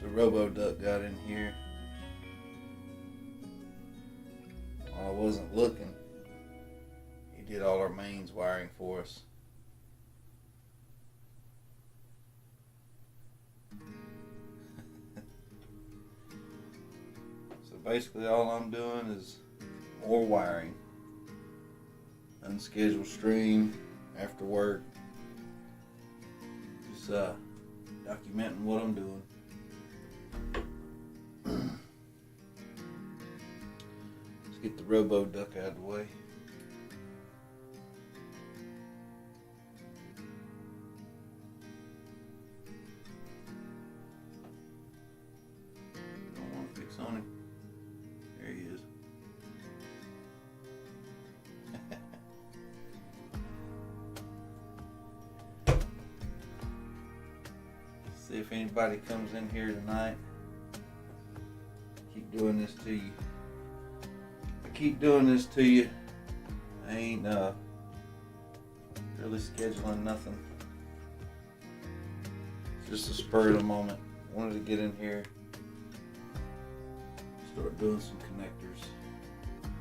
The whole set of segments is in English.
So Robo Duck got in here while I wasn't looking. He did all our mains wiring for us. So basically all I'm doing is more wiring. Unscheduled stream after work. Just documenting what I'm doing. Let's get the Robo Duck out of the way. Don't want to fix on him. There he is. See if anybody comes in here tonight. Keep doing this to you. I keep doing this to you. I ain't really scheduling nothing. It's just a spur of the moment. Wanted to get in here, start doing some connectors,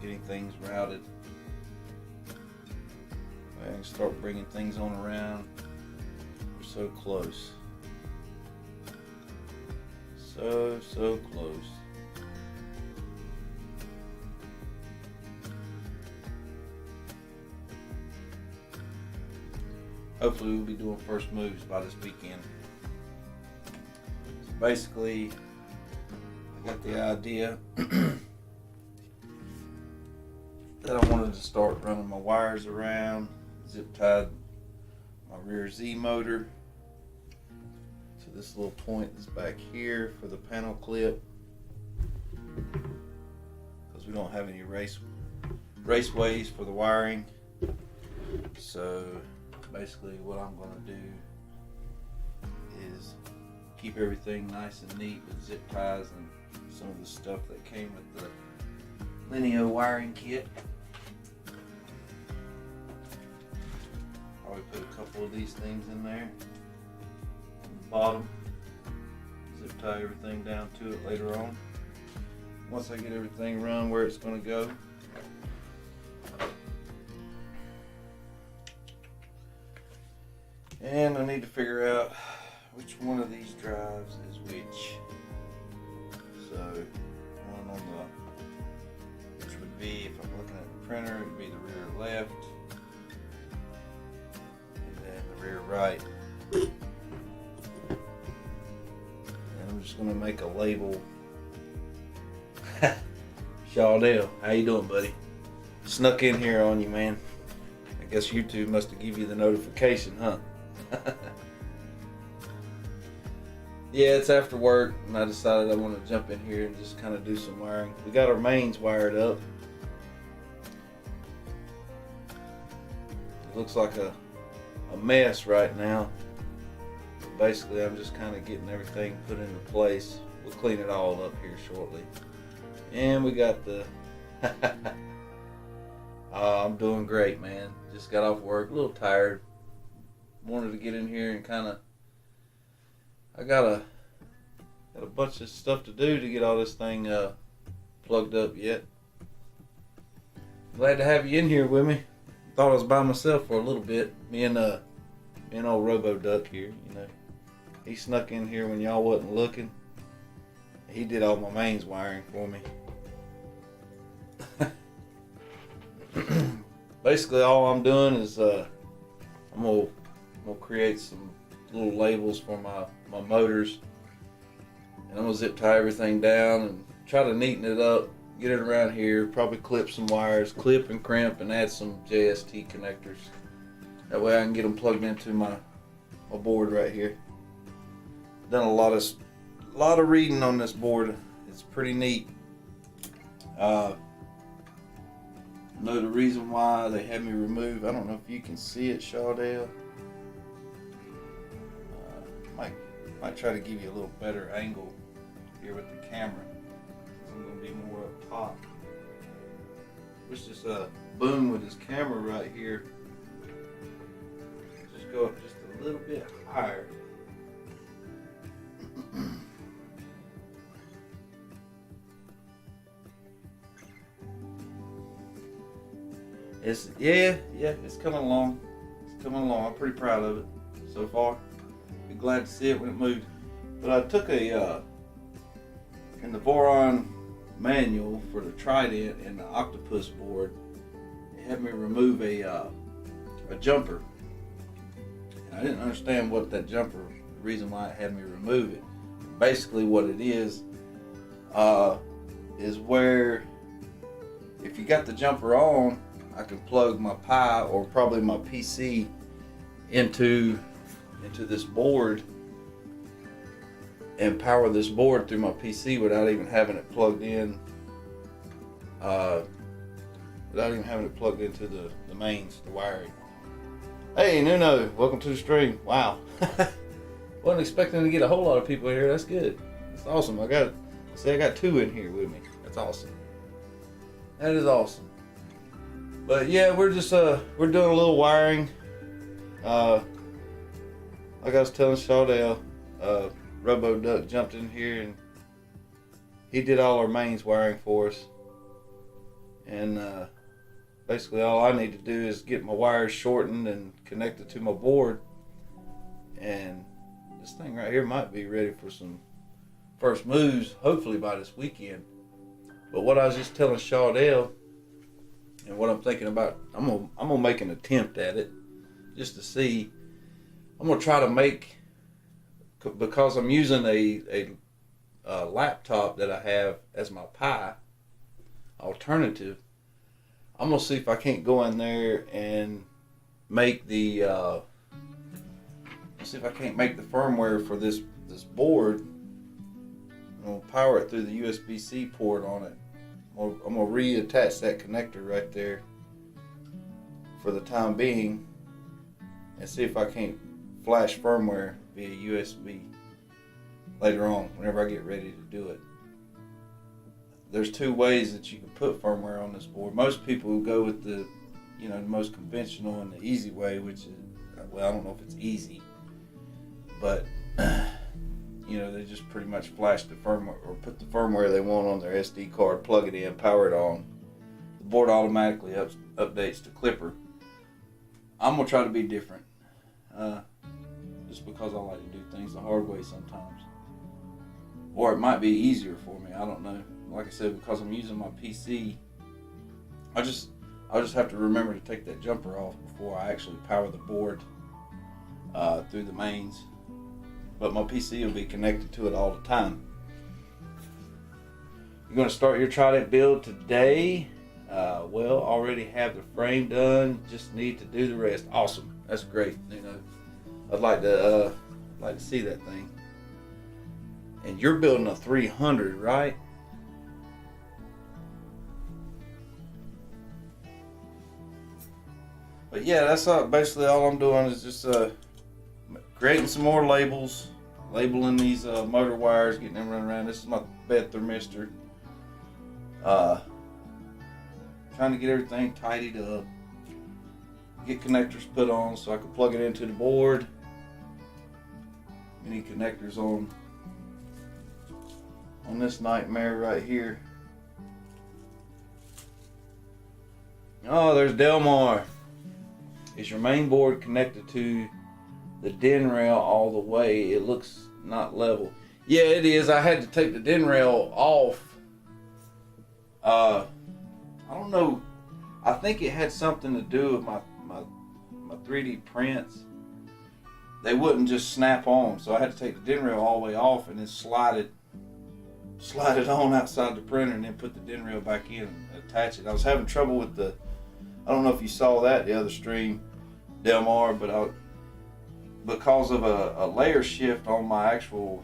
getting things routed. I can start bringing things on around. We're so close. So close. Hopefully we'll be doing first moves by this weekend. So basically, I got the idea that I wanted to start running my wires around, zip tied my rear Z motor to this little point that's back here for the panel clip, because we don't have any raceways for the wiring. So basically what I'm going to do is keep everything nice and neat with zip ties and some of the stuff that came with the Lineo wiring kit. Probably put a couple of these things in there on the bottom, zip tie everything down to it later on once I get everything run where it's going to go. And I need to figure out which one of these drives is which. So one on the, which would be, if I'm looking at the printer, it would be the rear left, and then the rear right. And I'm just gonna make a label. Shawdell, how you doing, buddy? Snuck in here on you, man. I guess YouTube must have given you the notification, huh? Yeah, it's after work, and I decided I want to jump in here and just kind of do some wiring. We got our mains wired up. It looks like a mess right now. Basically, I'm just kind of getting everything put into place. We'll clean it all up here shortly. And we got the... I'm doing great, man. Just got off work, a little tired. Wanted to get in here and kind of... I got a bunch of stuff to do to get all this thing plugged up yet. Glad to have you in here with me. Thought I was by myself for a little bit. Me and old Robo Duck here, you know. He snuck in here when y'all wasn't looking. He did all my mains wiring for me. Basically, all I'm doing is I'm gonna create some little labels for my motors, and I'm gonna zip tie everything down and try to neaten it up, get it around here, probably clip some wires, clip and crimp, and add some JST connectors. That way I can get them plugged into my board right here. Done a lot of reading on this board. It's pretty neat. Know the reason why they had me remove. I don't know if you can see it, Shawdell. Might try to give you a little better angle here with the camera. I'm gonna be more up top. Wish this Boom with his camera right here. Just go up just a little bit higher. It's coming along. It's coming along. I'm pretty proud of it so far. Be glad to see it when it moves. But I took in the Voron manual for the Trindent and the octopus board, it had me remove a jumper. And I didn't understand what that jumper, the reason why it had me remove it. Basically what it is where if you got the jumper on, I can plug my Pi or probably my PC into this board and power this board through my PC without even having it plugged in, into the mains, the wiring. Hey Nuno, welcome to the stream. Wow. Wasn't expecting to get a whole lot of people here. That's good. That's awesome. I got 2 in here with me. That's awesome. That is awesome. But yeah, we're just we're doing a little wiring. Like I was telling Shawdell, Robo Duck jumped in here and he did all our mains wiring for us. And basically all I need to do is get my wires shortened and connected to my board. And this thing right here might be ready for some first moves, hopefully by this weekend. But what I was just telling Shawdell, and what I'm thinking about, I'm gonna make an attempt at it, just to see. I'm gonna try to make, because I'm using a laptop that I have as my Pi alternative. I'm gonna see if I can't go in there and make the see if I can't make the firmware for this board. I'm gonna power it through the USB-C port on it. I'm gonna reattach that connector right there for the time being and see if I can't flash firmware via USB later on whenever I get ready to do it. There's 2 ways that you can put firmware on this board. Most people go with the most conventional and the easy way, which is, well, I don't know if it's easy, but they just pretty much flash the firmware or put the firmware they want on their SD card, plug it in, power it on. The board automatically updates to Clipper. I'm gonna try to be different, just because I like to do things the hard way sometimes, or it might be easier for me. I don't know. Like I said, because I'm using my PC, I'll just have to remember to take that jumper off before I actually power the board through the mains. But my PC will be connected to it all the time. You're going to start your Trindent build today. Well, already have the frame done. Just need to do the rest. Awesome. That's great. I'd like to see that thing. And you're building a 300, right? But yeah, that's basically all I'm doing is just creating some more labels, labeling these motor wires, getting them run around. This is my bed thermistor. Trying to get everything tidied up, get connectors put on so I can plug it into the board. Any connectors on this nightmare right here. Oh, there's Delmar. Is your main board connected to the DIN rail all the way? It looks not level. Yeah, it is. I had to take the DIN rail off. I don't know. I think it had something to do with my 3D prints. They wouldn't just snap on, so I had to take the DIN rail all the way off and then slide it on outside the printer and then put the DIN rail back in and attach it. I was having trouble with I don't know if you saw that the other stream, Delmar, but because of a layer shift on my actual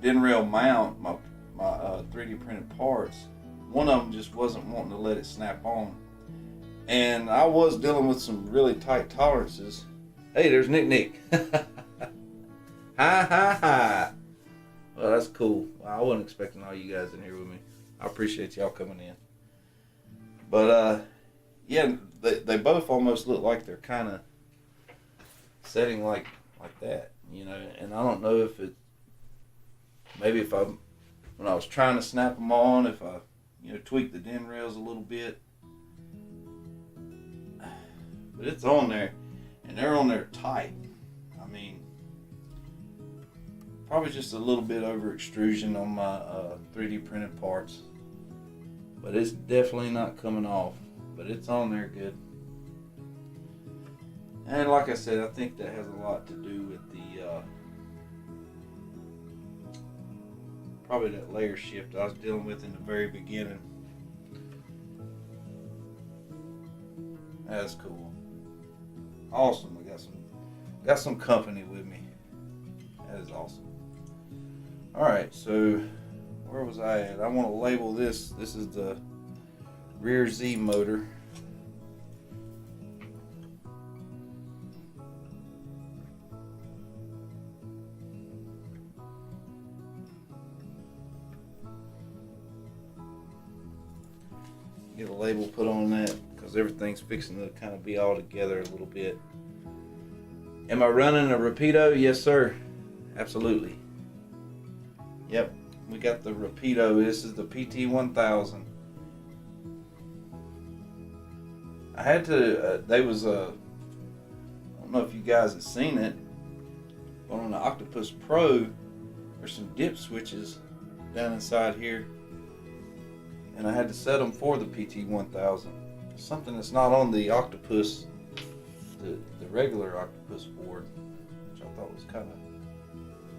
DIN rail mount, my 3D printed parts, one of them just wasn't wanting to let it snap on. And I was dealing with some really tight tolerances. Hey, there's Nick. Ha. Well, that's cool. I wasn't expecting all you guys in here with me. I appreciate y'all coming in. But yeah, they both almost look like they're kind of setting like that, and I don't know if maybe when I was trying to snap them on, if I tweaked the DIN rails a little bit. but it's on there, and they're on there tight. I mean, probably just a little bit over extrusion on my 3D printed parts, but it's definitely not coming off, but it's on there good. And like I said, I think that has a lot to do with the probably that layer shift I was dealing with in the very beginning. That's cool. Awesome. I got some company with me. That is awesome. Alright, so where was I at? I want to label this. This is the rear Z motor. Get a label put on that because everything's fixing to kind of be all together a little bit. Am I running a Rapido? Yes, sir. Absolutely. Yep, we got the Rapido. This is the PT1000. I had to, I don't know if you guys have seen it, but on the Octopus Pro, there's some dip switches down inside here. And I had to set them for the PT1000. Something that's not on the Octopus, the regular Octopus board, which I thought was kind of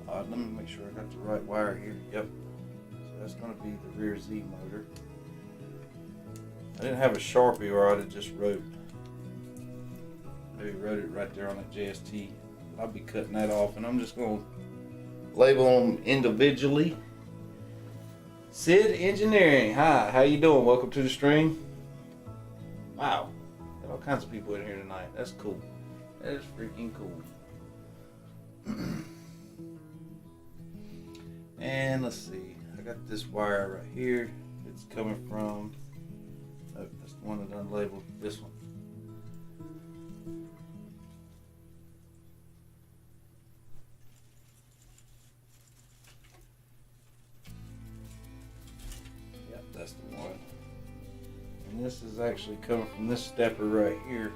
odd. Let me make sure I got the right wire here. Yep. So that's going to be the rear Z motor. I didn't have a Sharpie, or I'd have just wrote it right there on that JST. I'll be cutting that off, and I'm just going to label them individually. Sid Engineering, hi, how you doing? Welcome to the stream. Wow, got all kinds of people in here tonight. That's cool. That is freaking cool. And let's see, I got this wire right here. It's coming from, oh, that's the one that unlabeled, this one. That's the one. And this is actually coming from this stepper right here.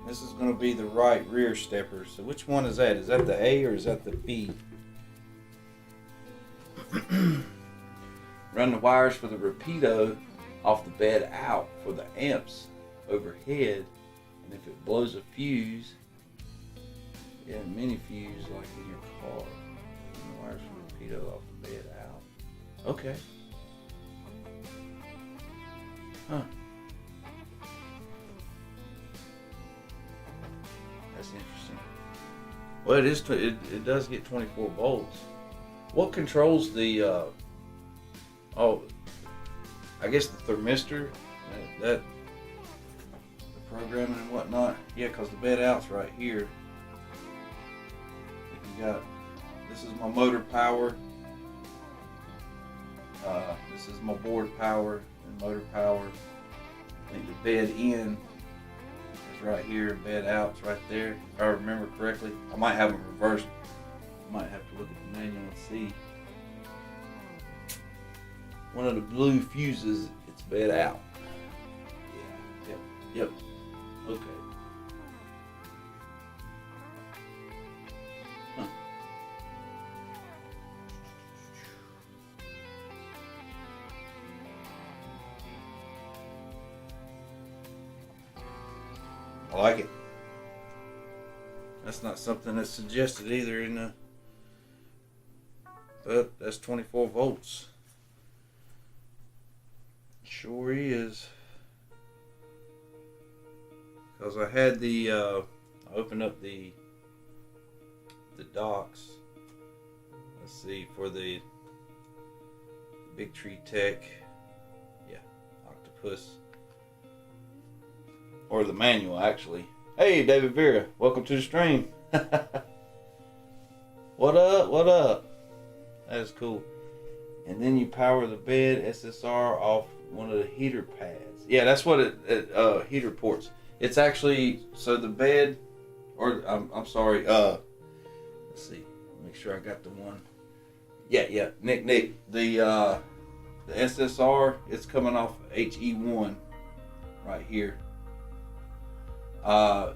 This is going to be the right rear stepper. So which one is that? Is that the A or is that the B? Run the wires for the Rapido off the bed out for the amps overhead. And if it blows a fuse, yeah, mini fuse like in your car. Run the wires for the Rapido off the bed out. Okay. Huh. That's interesting. Well, it is. It does get 24 volts. What controls the? Oh, I guess the thermistor. That the programming and whatnot. Yeah, because the bed out's right here. You got. This is my motor power. This is my board power. Motor power. I think the bed in is right here, bed out's right there. If I remember correctly, I might have them reversed. I might have to look at the manual and see. One of the blue fuses, it's bed out. Yeah, yep. Okay. Huh. I like it. That's not something that's suggested either in the, but that's 24 volts. Sure is. Because I had the, I opened up the docks. Let's see, for the Big Tree Tech, yeah, Octopus. Or the manual, actually. Hey, David Vera, welcome to the stream. What up? What up? That is cool. And then you power the bed SSR off one of the heater pads. Yeah, that's what it heater ports. It's actually, so the bed, or I'm sorry. Let's see. Make sure I got the one. Yeah. Nick. The SSR, it's coming off HE1 right here. I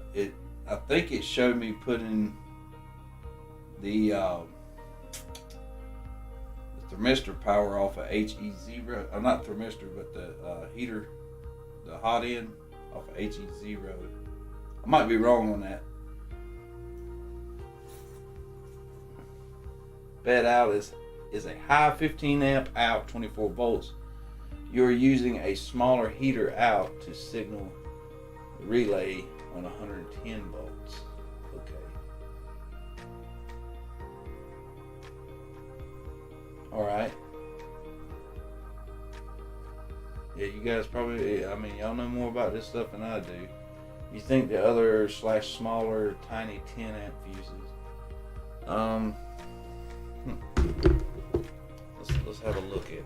think it showed me putting the thermistor power off of HE0. Not thermistor, but the heater, the hot end off of HE0. I might be wrong on that. Bed out is a high 15 amp out, 24 volts. You're using a smaller heater out to signal the relay on 110 volts. Okay. Alright. Yeah, you guys probably, I mean, y'all know more about this stuff than I do. You think the other / smaller tiny 10 amp fuses. Let's have a look at it.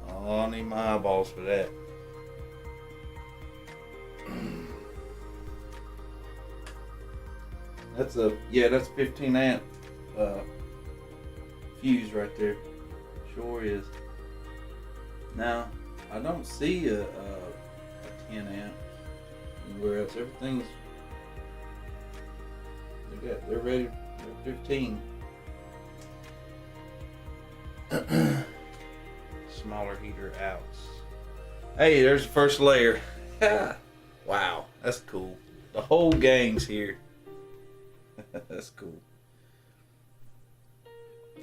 Oh, I need my eyeballs for that. That's 15 amp fuse right there. Sure is. Now, I don't see a 10 amp anywhere else. Everything's, they're ready. They're 15. Smaller heater outs. Hey, there's the first layer. Wow, that's cool. The whole gang's here. That's cool.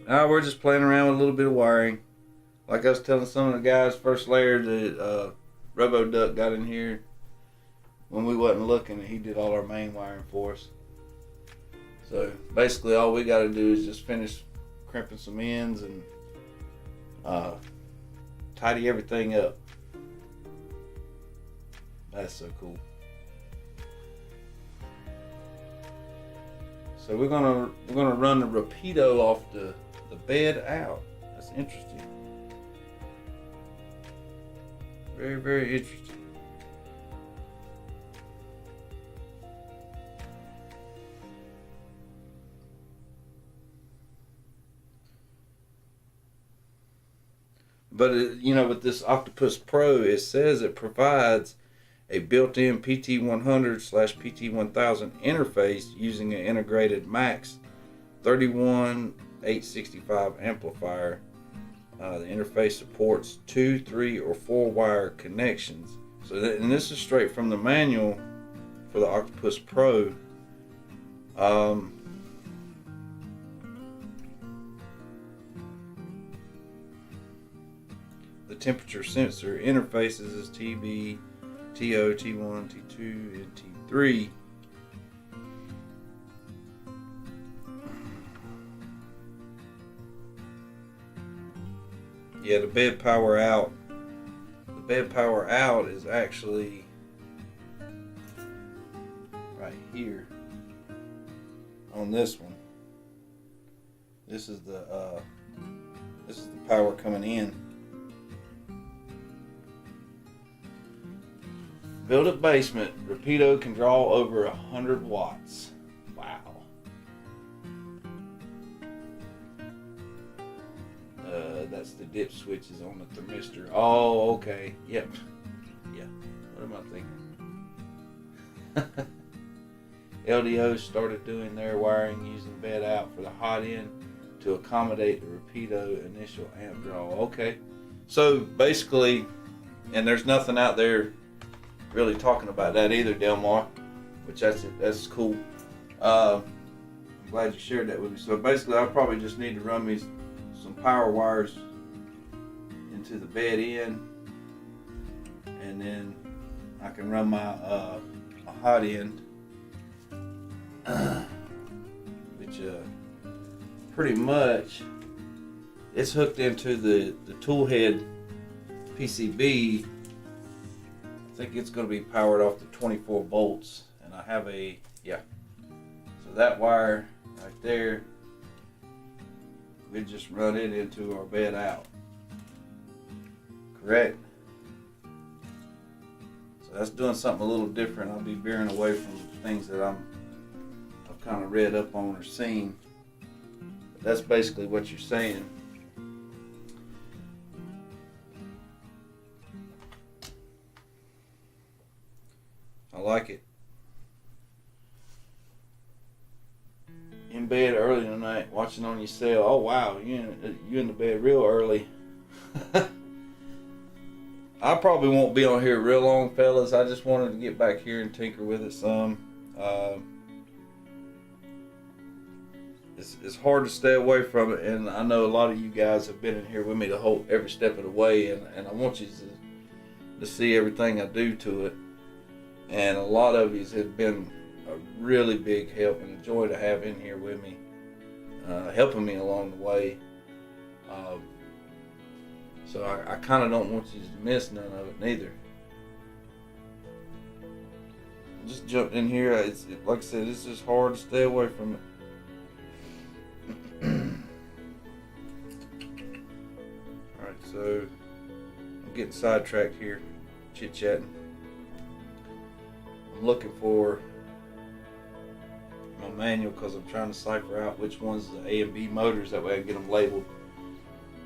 Now we're just playing around with a little bit of wiring. Like I was telling some of the guys, first layer, the Robo-Duck got in here when we wasn't looking, and he did all our main wiring for us. So basically all we got to do is just finish crimping some ends and tidy everything up. That's so cool. So we're gonna run the Rapido off the bed out. That's interesting. Very, very interesting. But with this Octopus Pro, it says it provides a built-in PT100/PT1000 interface using an integrated Max 31865 amplifier. The interface supports 2, 3, or 4 wire connections. And this is straight from the manual for the Octopus Pro. The temperature sensor interfaces is TB, TO, T1, T2, and T3. Yeah, the bed power out. The bed power out is actually right here on this one. This is the power coming in. Built up basement, Rapido can draw over 100 watts. Wow. That's the dip switches on the thermistor. Oh, okay. Yep. Yeah. What am I thinking? LDO started doing their wiring using bed out for the hot end to accommodate the Rapido initial amp draw. Okay. So basically, and there's nothing out there really talking about that either, Delmar, which that's cool. I'm glad you shared that with me. So basically, I probably just need to run me some power wires into the bed end, and then I can run my a hot end, which pretty much it's hooked into the tool head PCB. I think it's going to be powered off the 24 volts, and I have so that wire right there, we just run it into our bed out. Correct? So that's doing something a little different. I'll be veering away from things that I've kind of read up on or seen. But that's basically what you're saying. like it. In bed early tonight, watching on your cell. Oh wow, you in the bed real early. I probably won't be on here real long, fellas. I just wanted to get back here and tinker with it some. It's hard to stay away from it, and I know a lot of you guys have been in here with me the whole every step of the way, and I want you to see everything I do to it. And a lot of you have been a really big help and a joy to have in here with me, helping me along the way. So I kind of don't want you to miss none of it neither. Just jumped in here. Like I said, it's just hard to stay away from it. Alright, so I'm getting sidetracked here, chit-chatting. I'm looking for my manual because I'm trying to cipher out which one's the A and B motors, that way I can get them labeled.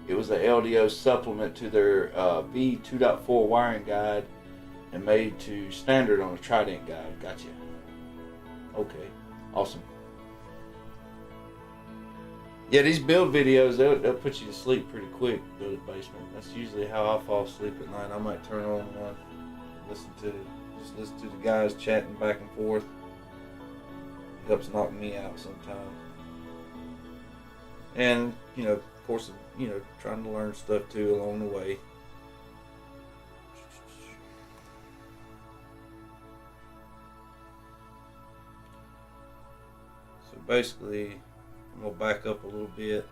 It was an LDO supplement to their V 2.4 wiring guide and made to standard on a Trindent guide. Gotcha. Okay, awesome. Yeah, these build videos, they'll put you to sleep pretty quick. Build a basement. That's usually how I fall asleep at night. I might turn on one, listen to the guys chatting back and forth. It helps knock me out sometimes. And of course, trying to learn stuff too along the way. So basically, I'm going to back up a little bit,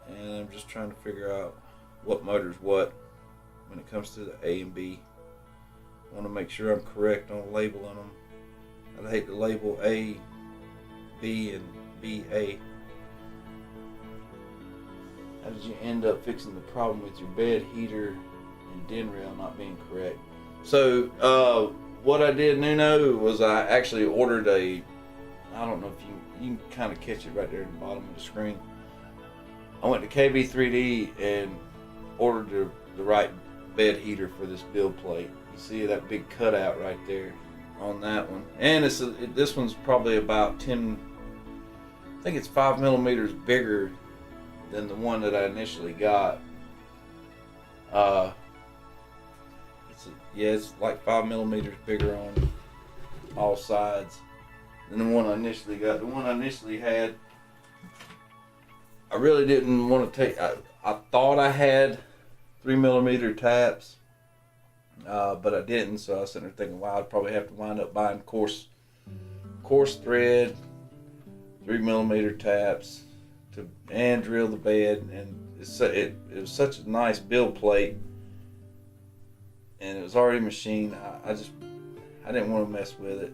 and I'm just trying to figure out what motor's what when it comes to the A and B. I want to make sure I'm correct on labeling them. I'd hate to label A, B, and B, A. How did you end up fixing the problem with your bed heater and den rail not being correct? So what I did, Nuno, was I actually ordered I don't know if you can kind of catch it right there at the bottom of the screen. I went to KB3D and ordered the right bed heater for this build plate. You see that big cutout right there on that one. And this one's probably about 10, I think it's 5 millimeters bigger than the one that I initially got. It's like 5 millimeters bigger on all sides than the one I initially got. The one I initially had, I really didn't want to take. I thought I had 3 millimeter taps, but I didn't. So I was sitting there thinking, wow, I'd probably have to wind up buying coarse thread, 3 millimeter taps and drill the bed. And it was such a nice build plate, and it was already machined. I didn't want to mess with it.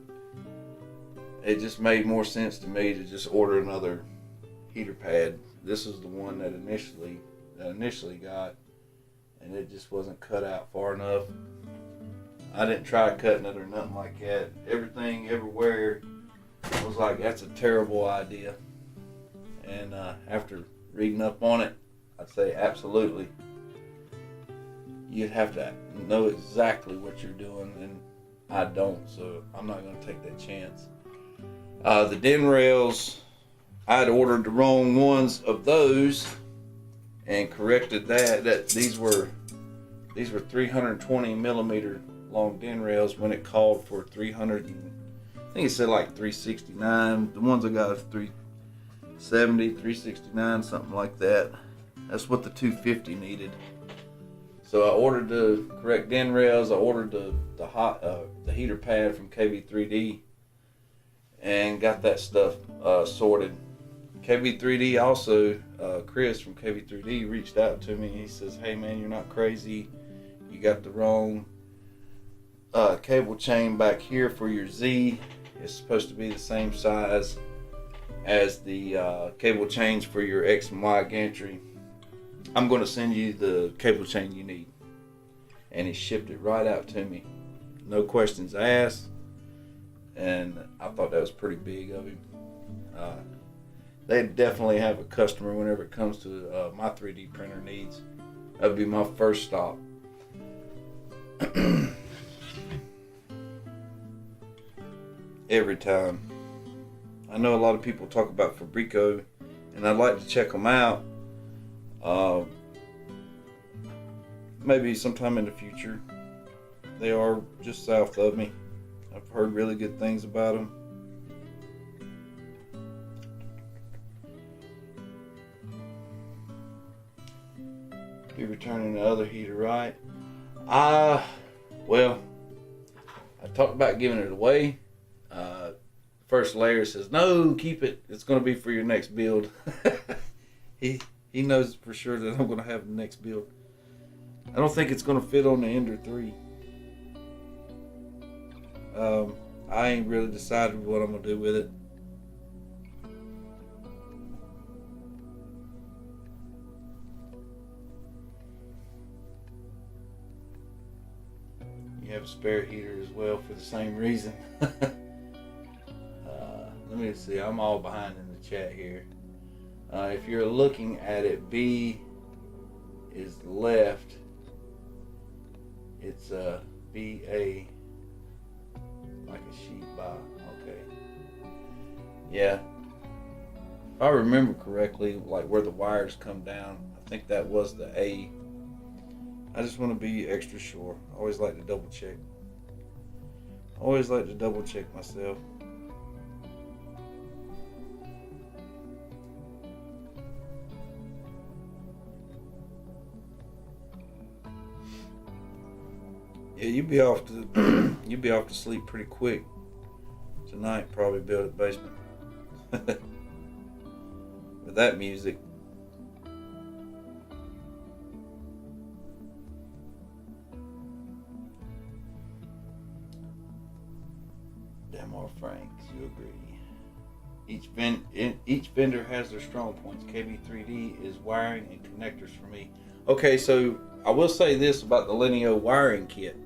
It just made more sense to me to just order another heater pad. This is the one that I initially got, and it just wasn't cut out far enough. I didn't try cutting it or nothing like that. Everything, everywhere, was like, that's a terrible idea. And after reading up on it, I'd say absolutely. You'd have to know exactly what you're doing, and I don't, so I'm not going to take that chance. The den rails, I'd ordered the wrong ones of those and corrected that these were 320 millimeter long den rails when it called for 300 I think it said like 369. The ones I got is 370, 369, something like that. That's what the 250 needed. So I ordered the correct den rails. I ordered the heater pad from KB3D and got that stuff sorted. KB3D also, Chris from KB3D reached out to me. He says, hey man, you're not crazy. You got the wrong cable chain back here for your Z. It's supposed to be the same size as the cable chains for your X and Y gantry. I'm going to send you the cable chain you need. And he shipped it right out to me. No questions asked. And I thought that was pretty big of him. They definitely have a customer whenever it comes to my 3D printer needs. That would be my first stop. every time. I know a lot of people talk about Fabrico, and I'd like to check them out. Maybe sometime in the future. They are just south of me. I've heard really good things about them. Be returning the other heater, right? Well, I talked about giving it away. First layer says, no, keep it. It's going to be for your next build. He knows for sure that I'm going to have the next build. I don't think it's going to fit on the Ender 3. I ain't really decided what I'm going to do with it. You have a spare heater as well for the same reason. Let me see, I'm all behind in the chat here. If you're looking at it, B is left. It's BA, like a sheep by. Okay. Yeah. If I remember correctly, like where the wires come down, I think that was the A. I just want to be extra sure. I always like to double check. Always like to double check myself. Yeah, you'd be off to sleep pretty quick tonight. Probably build a basement with that music. Demar Franks, you agree? Each vendor has their strong points. KB3D is wiring and connectors for me. Okay, so I will say this about the Lineo wiring kit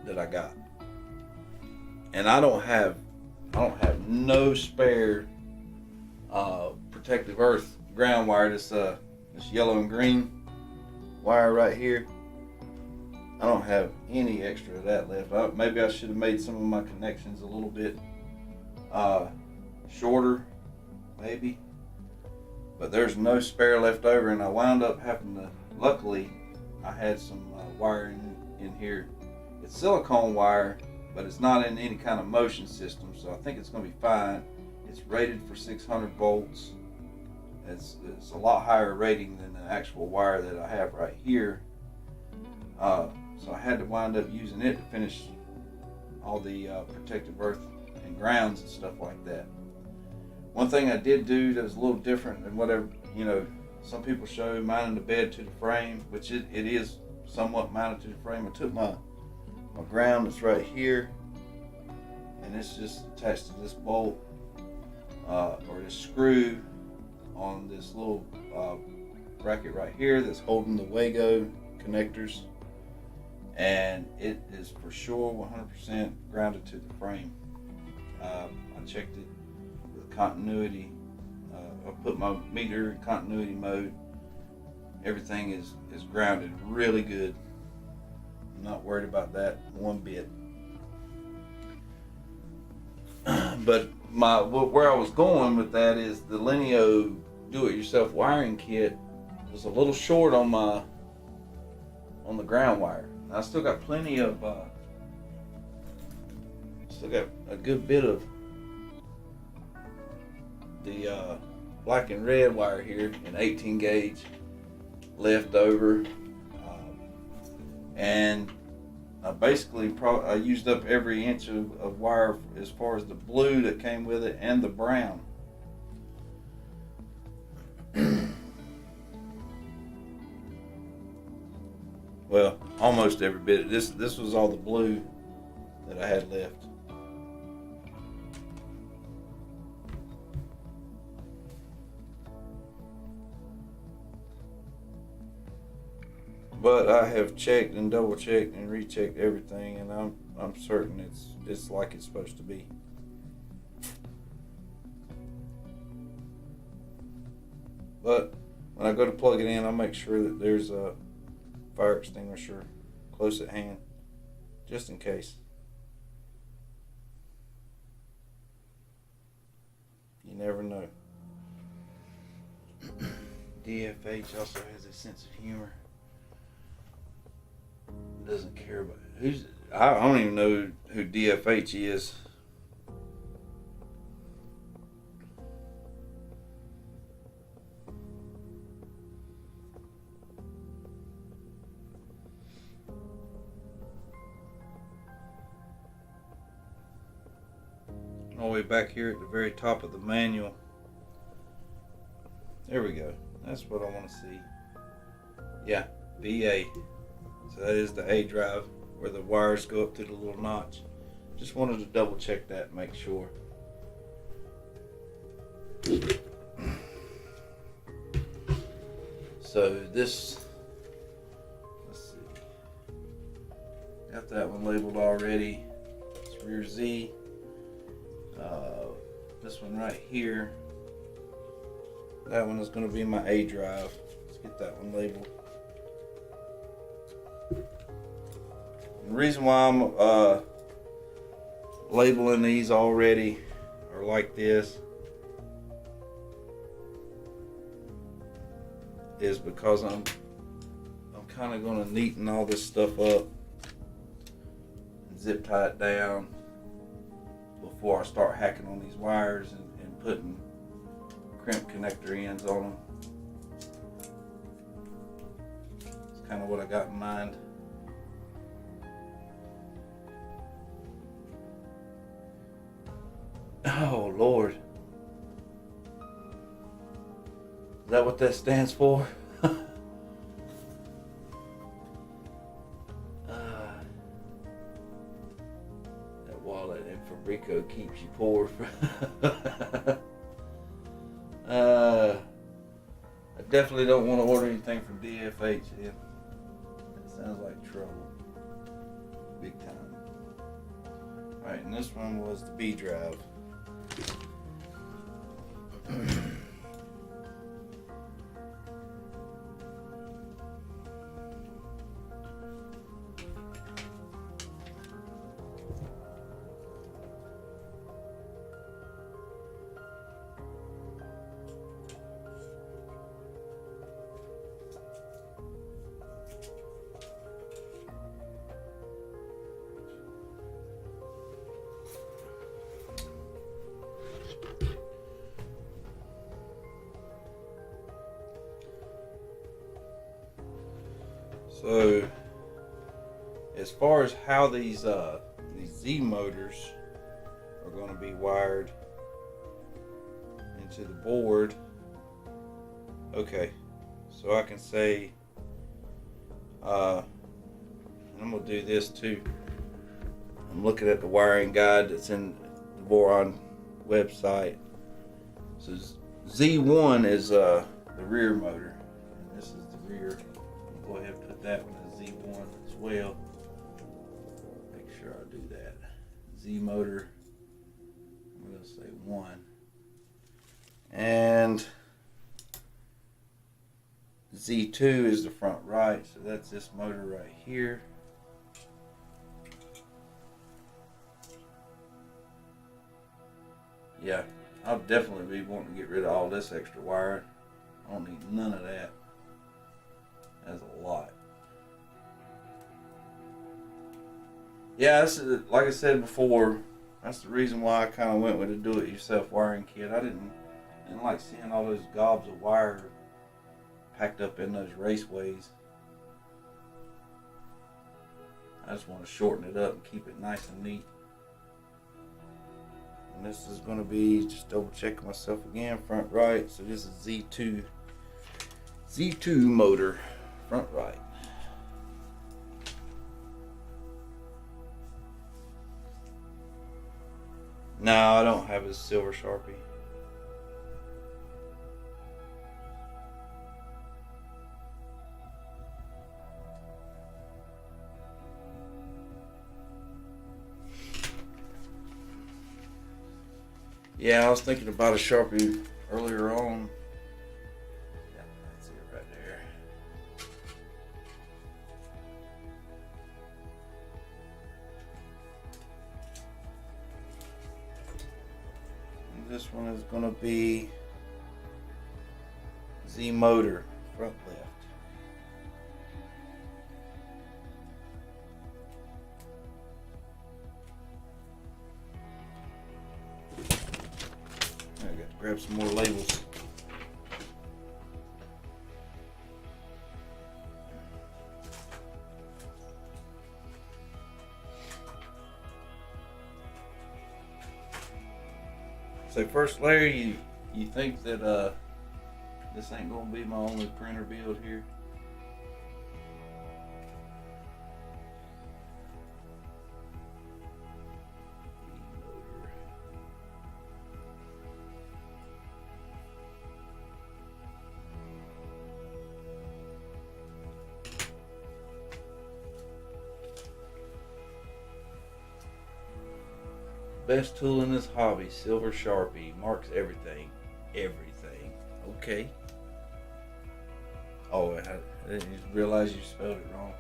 that I got, and I don't have no spare protective earth ground wire. This yellow and green wire right here. I don't have any extra of that left. Maybe I should have made some of my connections a little bit shorter, maybe. But there's no spare left over, and I wound up having to. Luckily, I had some wiring in here. It's silicone wire, but it's not in any kind of motion system, so I think it's going to be fine. It's rated for 600 volts. It's a lot higher rating than the actual wire that I have right here. So I had to wind up using it to finish all the protective earth and grounds and stuff like that. One thing I did do that was a little different than whatever, some people show mounting the bed to the frame, which it is somewhat mounted to the frame. I took my ground that's right here, and it's just attached to this bolt or this screw on this little bracket right here that's holding the Wago connectors, and it is for sure 100% grounded to the frame. I checked it with continuity. I put my meter in continuity mode. Everything is grounded really good. I'm not worried about that one bit. But where I was going with that is the Lineo do-it-yourself wiring kit was a little short on the ground wire. I still got plenty of still got a good bit of the black and red wire here in 18 gauge left over, and I basically I used up every inch of wire as far as the blue that came with it and the brown. Well, almost every bit. This was all the blue that I had left. But I have checked and double checked and rechecked everything, and I'm certain it's like it's supposed to be. But when I go to plug it in, I'll make sure that there's a fire extinguisher close at hand, just in case. DFH also has a sense of humor. Doesn't care about who's. I don't even know who DFH is. All the way back here at the very top of the manual. There we go. That's what I want to see. Yeah, BA. So that is the A drive where the wires go up to the little notch. Just wanted to double check that and make sure. So this, let's see. Got that one labeled already. It's rear Z. This one right here. That one is going to be my A drive. Let's get that one labeled. The reason why I'm labeling these already or like this is because I'm kind of going to neaten all this stuff up and zip tie it down before I start hacking on these wires and putting crimp connector ends on them. It's kind of what I got in mind. Oh Lord, is that what that stands for? That wallet in Fabrico keeps you poor. I definitely don't want to order anything from DFH. That sounds like trouble. Big time. Alright, and this one was the B drive. So, as far as how these Z motors are going to be wired into the board, okay, so I can say, and I'm going to do this too. I'm looking at the wiring guide that's in the Voron website. So Z1 is the rear motor, and this is the rear. Go ahead and put that one as Z1 as well. Make sure I do that. Z motor, I'm going to say 1. And Z2 is the front right, so that's this motor right here. Yeah, I'll definitely be wanting to get rid of all this extra wire. I don't need none of that. That's a lot. Yeah, this is, like I said before, that's the reason why I kind of went with a do-it-yourself wiring kit. I didn't like seeing all those gobs of wire packed up in those raceways. I just want to shorten it up and keep it nice and neat. And this is going to be, just double checking myself again, front right. So this is Z2 motor. Front right. No, I don't have a silver Sharpie. Yeah, I was thinking about a Sharpie earlier on. Yeah, that's it right there. And this one is going to be Z motor, front left. I got to grab some more labels. So first, Larry, you think that this ain't gonna be my only printer build here? Best tool in this hobby, silver Sharpie, marks everything. Everything. Okay. Oh, I didn't realize you spelled it wrong.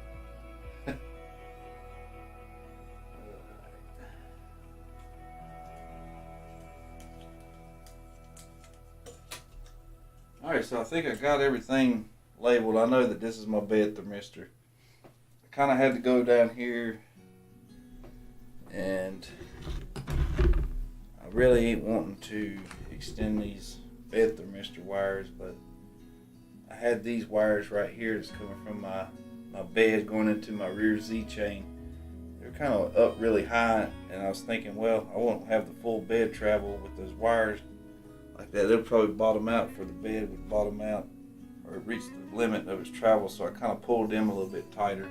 Alright, so I think I got everything labeled. I know that this is my bed thermistor. I kind of had to go down here, and I really ain't wanting to extend these bed thermistor wires, but I had these wires right here that's coming from my bed going into my rear Z chain. They're kind of up really high, and I was thinking, well, I won't have the full bed travel with those wires like that. They'll probably bottom out for the bed would bottom out or reach the limit of its travel, so I kind of pulled them a little bit tighter.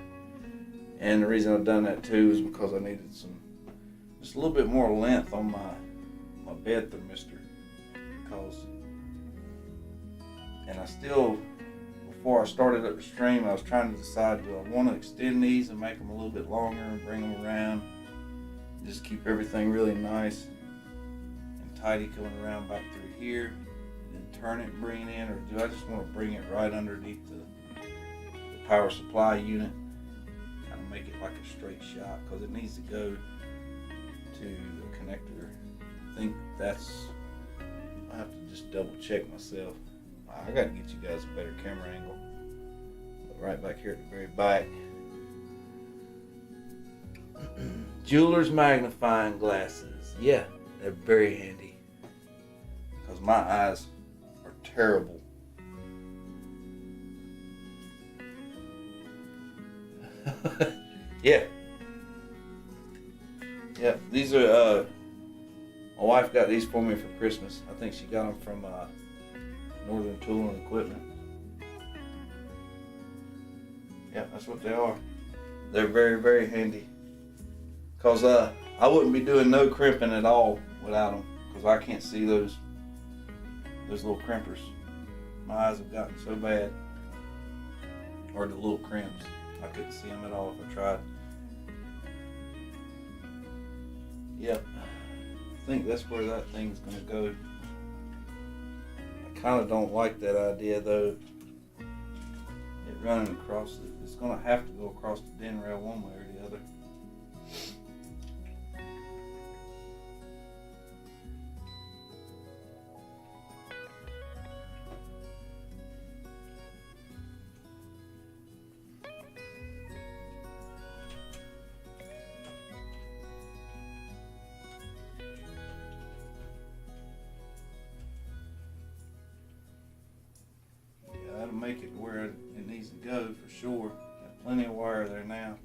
And the reason I've done that too is because I needed just a little bit more length on my bed thermistor, and I still, before I started up the stream, I was trying to decide, do I want to extend these and make them a little bit longer and bring them around, just keep everything really nice and tidy coming around back through here, and then turn it and bring it in, or do I just want to bring it right underneath the power supply unit, kind of make it like a straight shot, because it needs to go to the connector. I think I have to just double check myself. I gotta get you guys a better camera angle. But right back here at the very back. Jeweler's magnifying glasses. Yeah, they're very handy, because my eyes are terrible. Yeah. Yep, these are my wife got these for me for Christmas. I think she got them from Northern Tool and Equipment. Yeah, that's what they are. They're very, very handy. Because I wouldn't be doing no crimping at all without them. Because I can't see those little crimpers. My eyes have gotten so bad. Or the little crimps. I couldn't see them at all if I tried. Yep. I think that's where that thing's going to go. I kind of don't like that idea though. It running across it's going to have to go across the den rail one way or the other. Make it where it needs to go for sure. Got plenty of wire there now.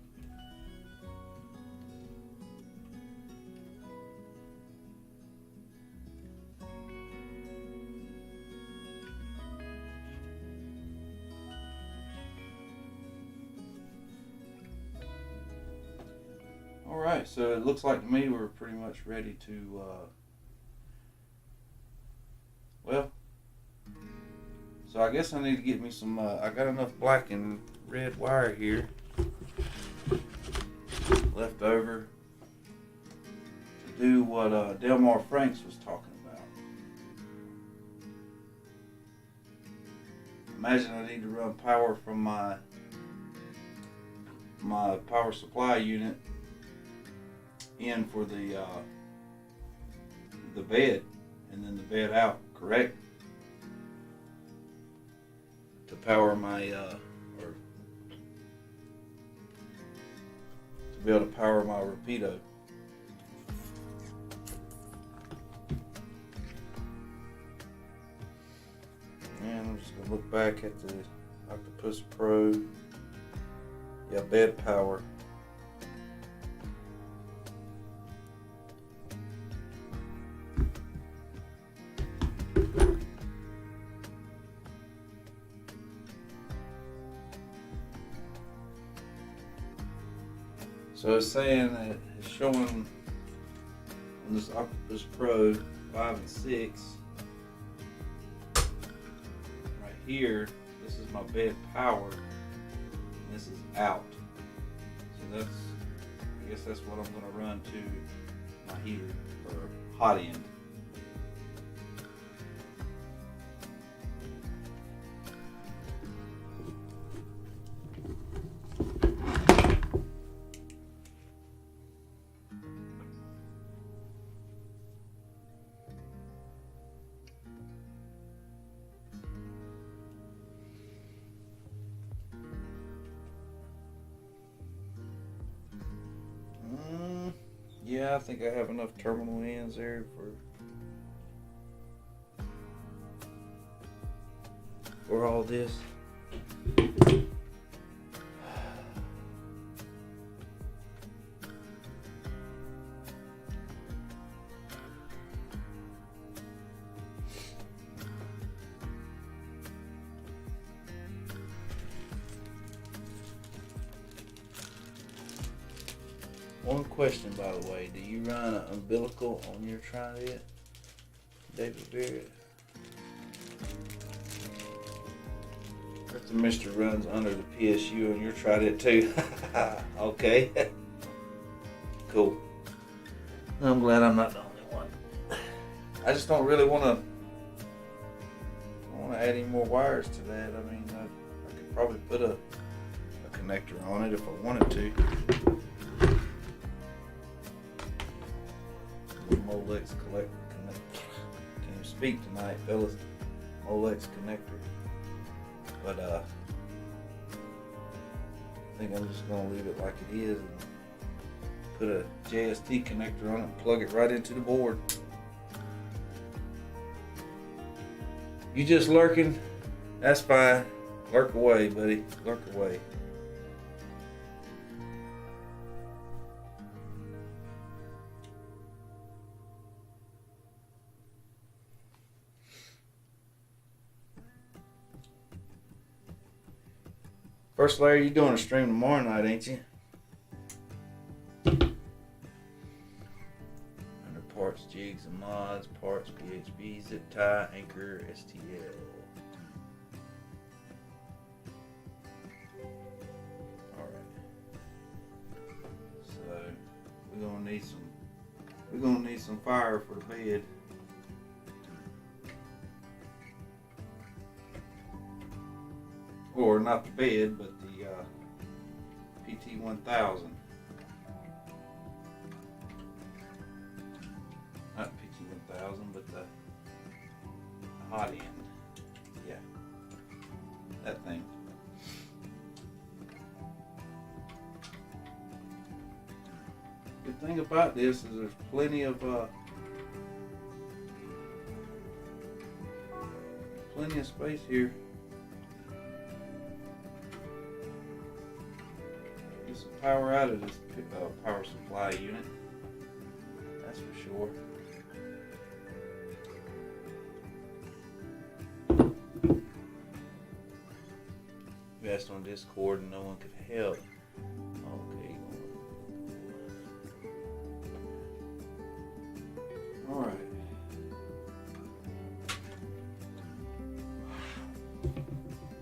Alright, so it looks like to me we're pretty much ready to so I guess I need to get me some, I got enough black and red wire here left over to do what Delmar Franks was talking about. Imagine I need to run power from my power supply unit in for the bed, and then the bed out, correct? to power my or to be able to power my Rapido. And I'm just gonna look back at the Octopus Pro. Yeah, bed power. So it's saying that it's showing on this Octopus Pro 5 and 6. Right here, this is my bed power, and this is out. So that's, I guess that's what I'm going to run to my heater, or hot end. Yeah, I think I have enough terminal ends there for all this. One question, by the way, do you run an umbilical on your Trindent, David Barrett? Mr. Mister runs under the PSU on your Trindent too. Okay. Cool. I'm glad I'm not the only one. I just don't really want to add any more wires to that. I mean, I could probably put a connector on it if I wanted to. Molex connector. Can't even speak tonight, fellas. Molex connector. But I think I'm just gonna leave it like it is and put a JST connector on it and plug it right into the board. You just lurking? That's fine. Lurk away, buddy. Lurk away. First Larry, you doing a stream tomorrow night, ain't you? Under parts, jigs and mods, parts, PHB, zip tie, anchor, STL. Alright. So we're gonna need some fire for the bed. Or not the bed, but the PT1000. Not PT1000, but the hot end. Yeah, that thing. Good thing about this is there's plenty of space here. Get some power out of this power supply unit. That's for sure. We asked on Discord and no one could help. Okay. Alright.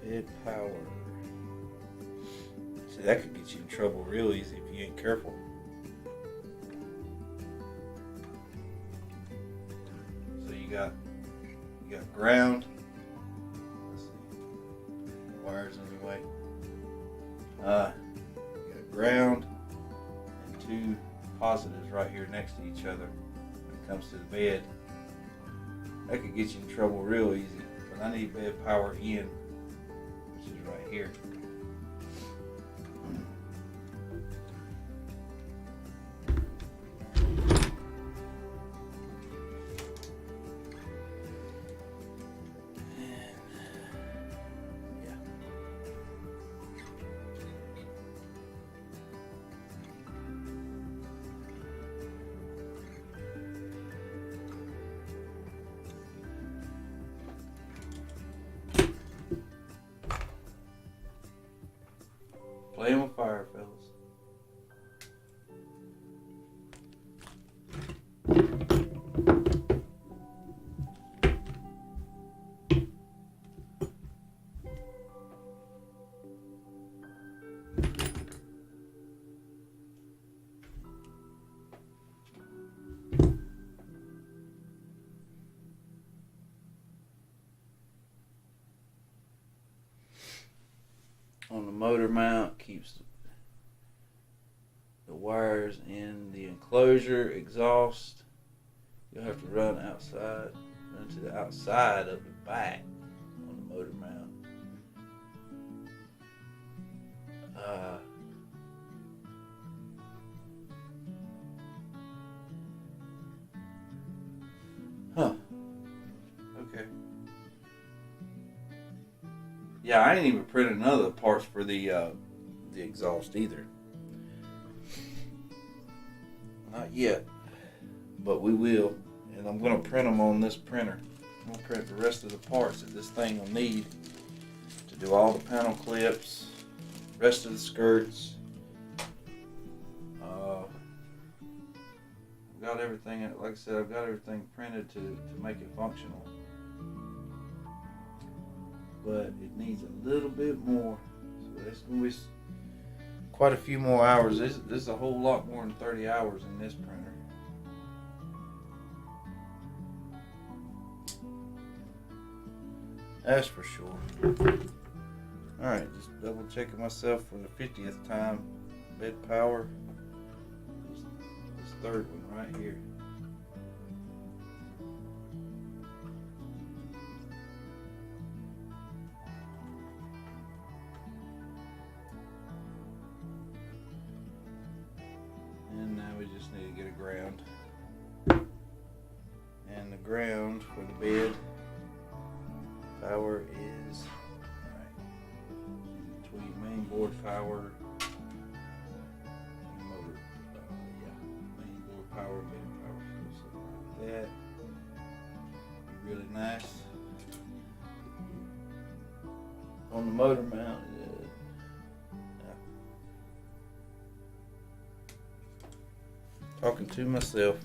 Bed power. See, that could get you in trouble real easy if you ain't careful. So you got ground. Let's see. Wires anyway. You got ground and two positives right here next to each other when it comes to the bed. That could get you in trouble real easy. But I need bed power in which is right here. Playing with fire, fellas. On the motor mount, keeps the wires in the enclosure, exhaust. You'll have to run to the outside of the back on the motor mount. Okay. Yeah, I ain't even printed none of the parts for the exhaust either. Not yet, but we will. And I'm going to print them on this printer. I'm going to print the rest of the parts that this thing will need to do all the panel clips, rest of the skirts. I've got everything, like I said, I've got everything printed to make it functional. But it needs a little bit more. So it's going to be quite a few more hours. This is a whole lot more than 30 hours in this printer. That's for sure. Alright, just double checking myself for the 50th time. Bed power. This third one right here. And now we just need to get a ground. And the ground for the bed power is between main board power and motor. Main board power, bed power, so something like that. Be really nice. On the motor mount, talking to myself.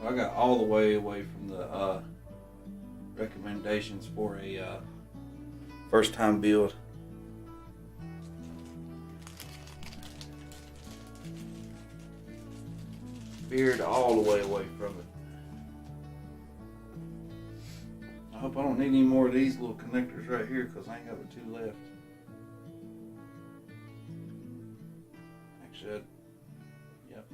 I got all the way away from the recommendations for a first time build. Veered all the way away from it. I hope I don't need any more of these little connectors right here because I ain't got but 2 left. Actually, yep.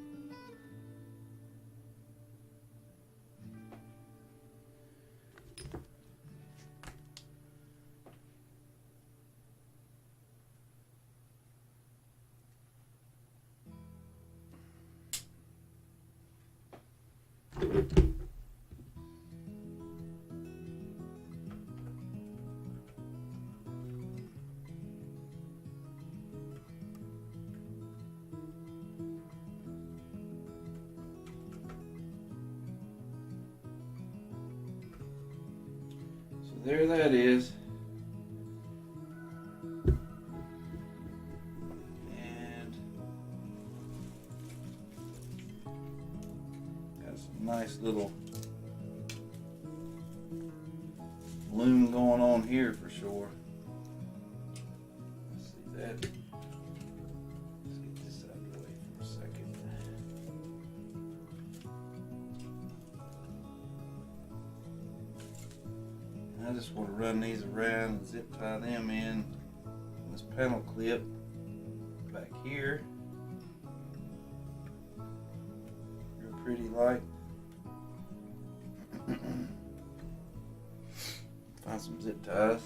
So there that is. And got some nice little loom going on here for sure. Let's see that. Let's get this out of the way for a second. I just want to run these around and zip tie them in this panel clip back here. Real pretty light. Find some zip ties.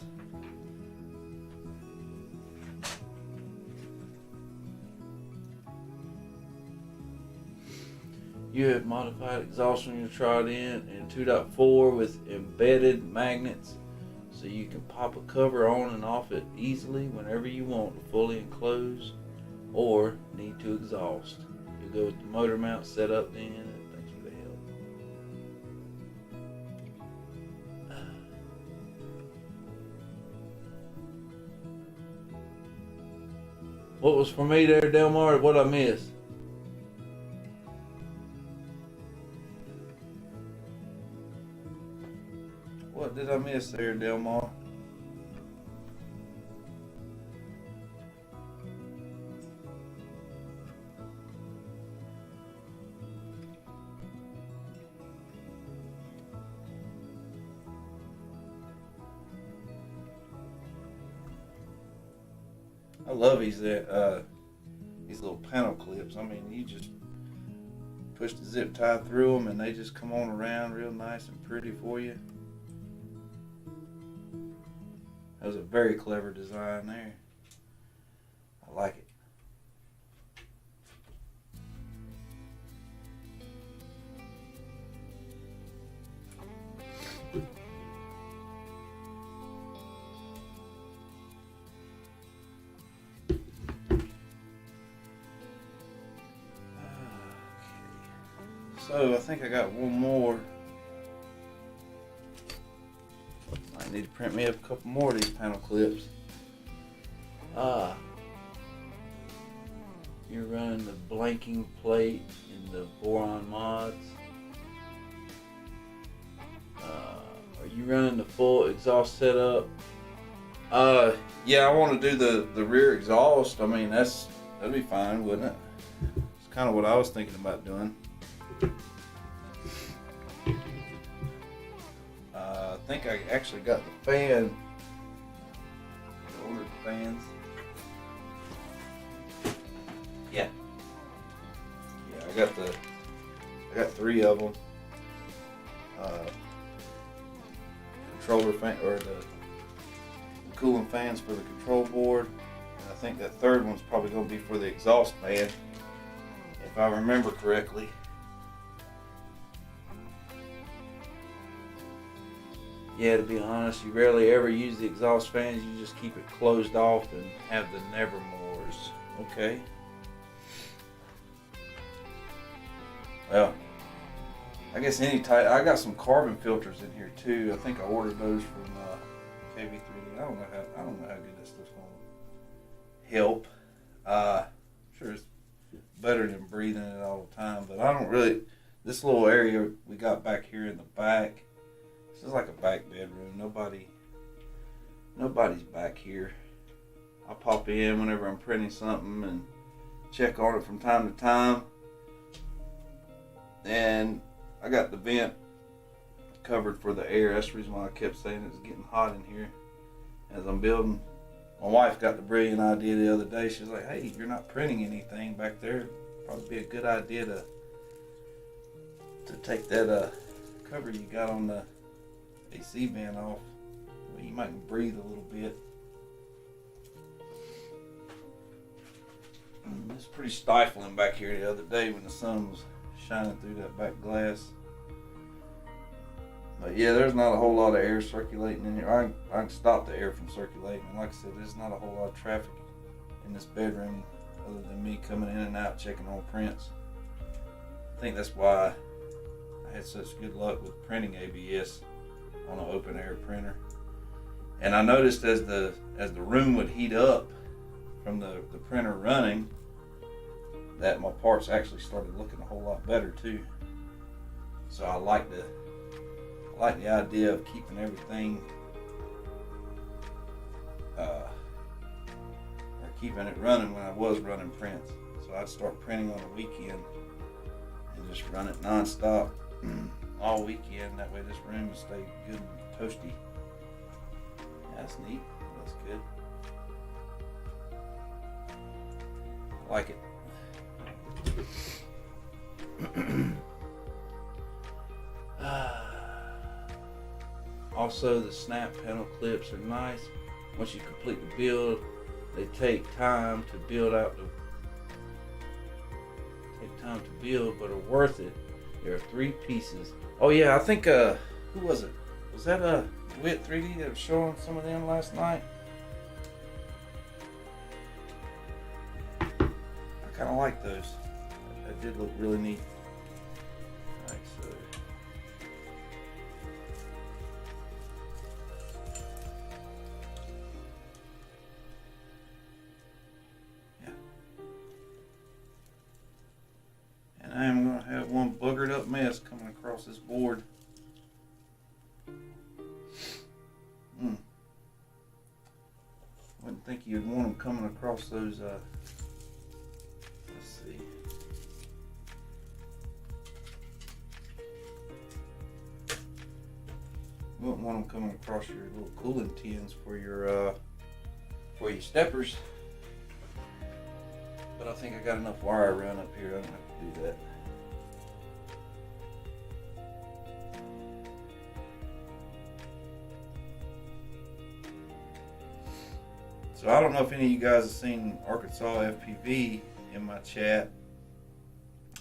You have modified exhaust on your Trindent in 2.4 with embedded magnets, so you can pop a cover on and off it easily whenever you want to fully enclose or need to exhaust. You'll go with the motor mount set up then, and thank you for the help. What was for me there, Delmar? What I missed? What did I miss there, Delmar? I love these little panel clips. I mean, you just push the zip tie through them and they just come on around real nice and pretty for you. That was a very clever design there. I like it. So I think I got one more. I need to print me up a couple more of these panel clips. You're running the blanking plate in the Voron mods. Are you running the full exhaust setup? Yeah, I want to do the rear exhaust. I mean, that'd be fine, wouldn't it? It's kind of what I was thinking about doing. I think I actually got the fan. I ordered the fans. Yeah. Yeah, I got 3 of them. Controller fan, or the cooling fans for the control board. And I think that 3rd one's probably going to be for the exhaust fan, if I remember correctly. Yeah, to be honest, you rarely ever use the exhaust fans. You just keep it closed off and have the Nevermores. Okay. Well, I guess any type. I got some carbon filters in here too. I think I ordered those from KV3D. I don't know how good that stuff's gonna help. Sure, it's better than breathing it all the time, but I don't really. This little area we got back here in the back. This is like a back bedroom. Nobody's back here. I pop in whenever I'm printing something and check on it from time to time. And I got the vent covered for the air. That's the reason why I kept saying it's getting hot in here as I'm building. My wife got the brilliant idea the other day. She's like, hey, you're not printing anything back there. Probably be a good idea to take that cover you got on the AC vent off. Well, you might breathe a little bit. It's pretty stifling back here the other day when the sun was shining through that back glass. But yeah, there's not a whole lot of air circulating in here. I can stop the air from circulating. And like I said, there's not a whole lot of traffic in this bedroom other than me coming in and out checking on prints. I think that's why I had such good luck with printing ABS on an open air printer. And I noticed as the room would heat up from the printer running, that my parts actually started looking a whole lot better too. So I like the idea of keeping everything or keeping it running when I was running prints. So I'd start printing on the weekend and just run it non-stop all weekend. That way this room would stay good and toasty. That's neat. That's good. I like it. Also, the snap panel clips are nice. Once you complete the build, they take time to build, but are worth it. There are 3 pieces. Oh yeah, I think who was it? Was that Wit 3D that was showing some of them last night? I kind of like those. That did look really neat. Alright, so yeah. And I am going to have one buggered up mess coming across this board. Wouldn't think you'd want them coming across those, let's see. Wouldn't want them coming across your little cooling tins for your steppers. But I think I got enough wire run up here, I don't have to do that. So I don't know if any of you guys have seen Arkansas FPV in my chat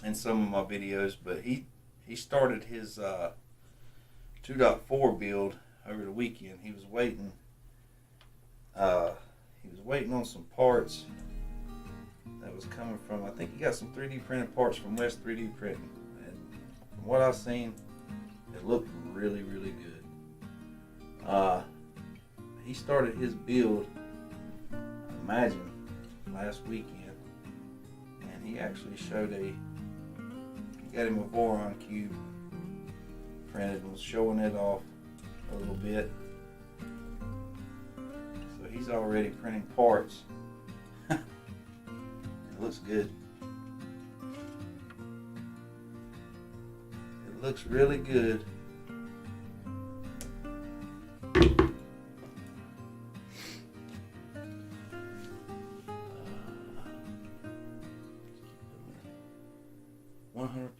and some of my videos, but he started his 2.4 build over the weekend. He was waiting on some parts that was coming from, I think he got some 3D printed parts from West 3D Printing, and from what I've seen, it looked really, really good. He started his build, imagine, last weekend, and he actually showed he got him a Voron cube printed and was showing it off a little bit. So he's already printing parts. It looks good. It looks really good.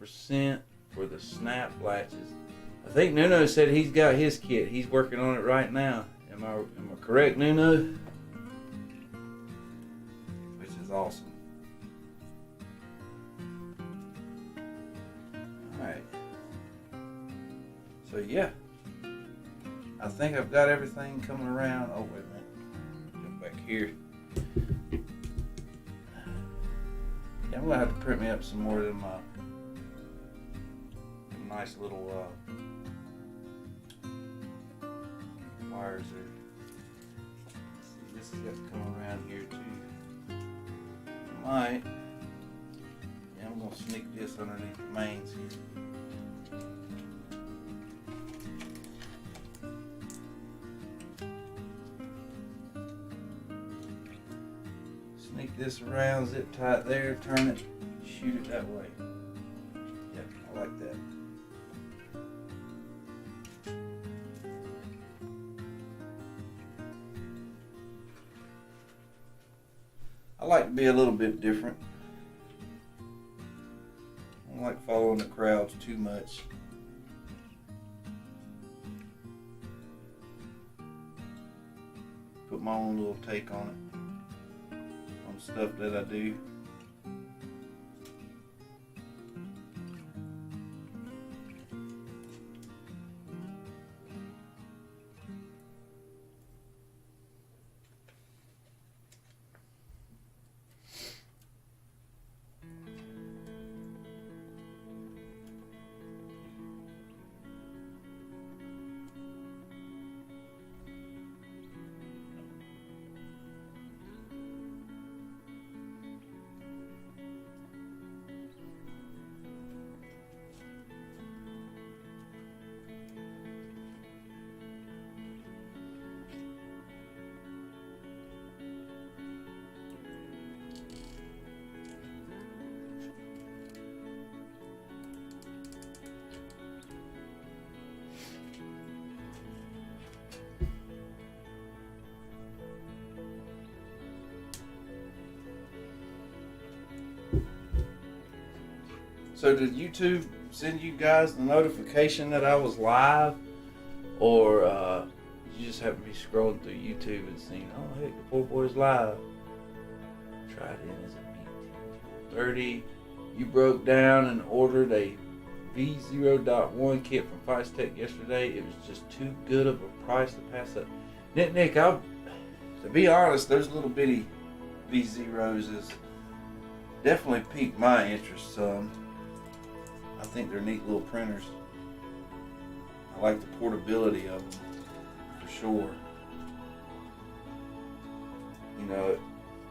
%, for the snap latches. I think Nuno said he's got his kit. He's working on it right now. Am I correct, Nuno? Which is awesome. Alright. So yeah. I think I've got everything coming around. Oh, wait a minute. Get back here. Yeah, I'm going to have to print me up some more of them nice little wires there. See, this has got to come around here too. Might. Yeah, I'm going to sneak this underneath the mains here. Sneak this around, zip tie it there, turn it, shoot it that way. Yep, I like that. I like to be a little bit different. I don't like following the crowds too much. Put my own little take on it, on stuff that I do. So did YouTube send you guys the notification that I was live, or you just happen to be scrolling through YouTube and seeing, oh heck, the poor boy's live? Trindent is a B30. You broke down and ordered a V0.1 kit from Tech yesterday. It was just too good of a price to pass up. Nick, to be honest, those little bitty V0s is definitely piqued my interest some. I think they're neat little printers. I like the portability of them, for sure. You know,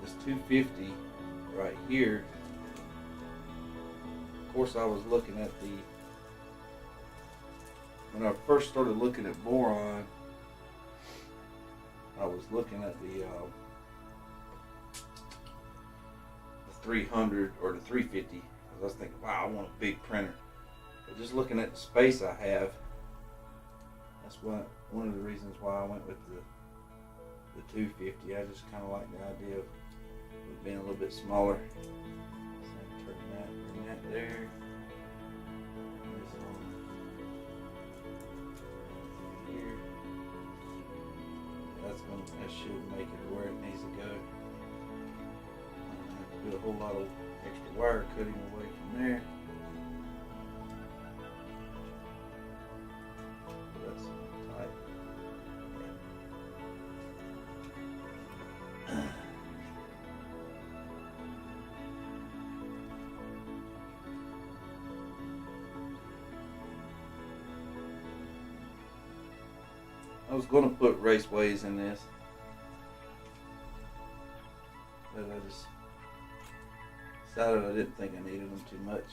this 250 right here, of course I was looking at when I first started looking at Voron, I was looking at the 300 or the 350. I was thinking, wow, I want a big printer. But just looking at the space I have, that's one of the reasons why I went with the 250. I just kind of like the idea of it being a little bit smaller. So bring that there. Here. That should make it where it needs to go. Do a whole lot of extra wire cutting away from there. That's tight. I was going to put raceways in this, but I just decided I didn't think I needed them too much.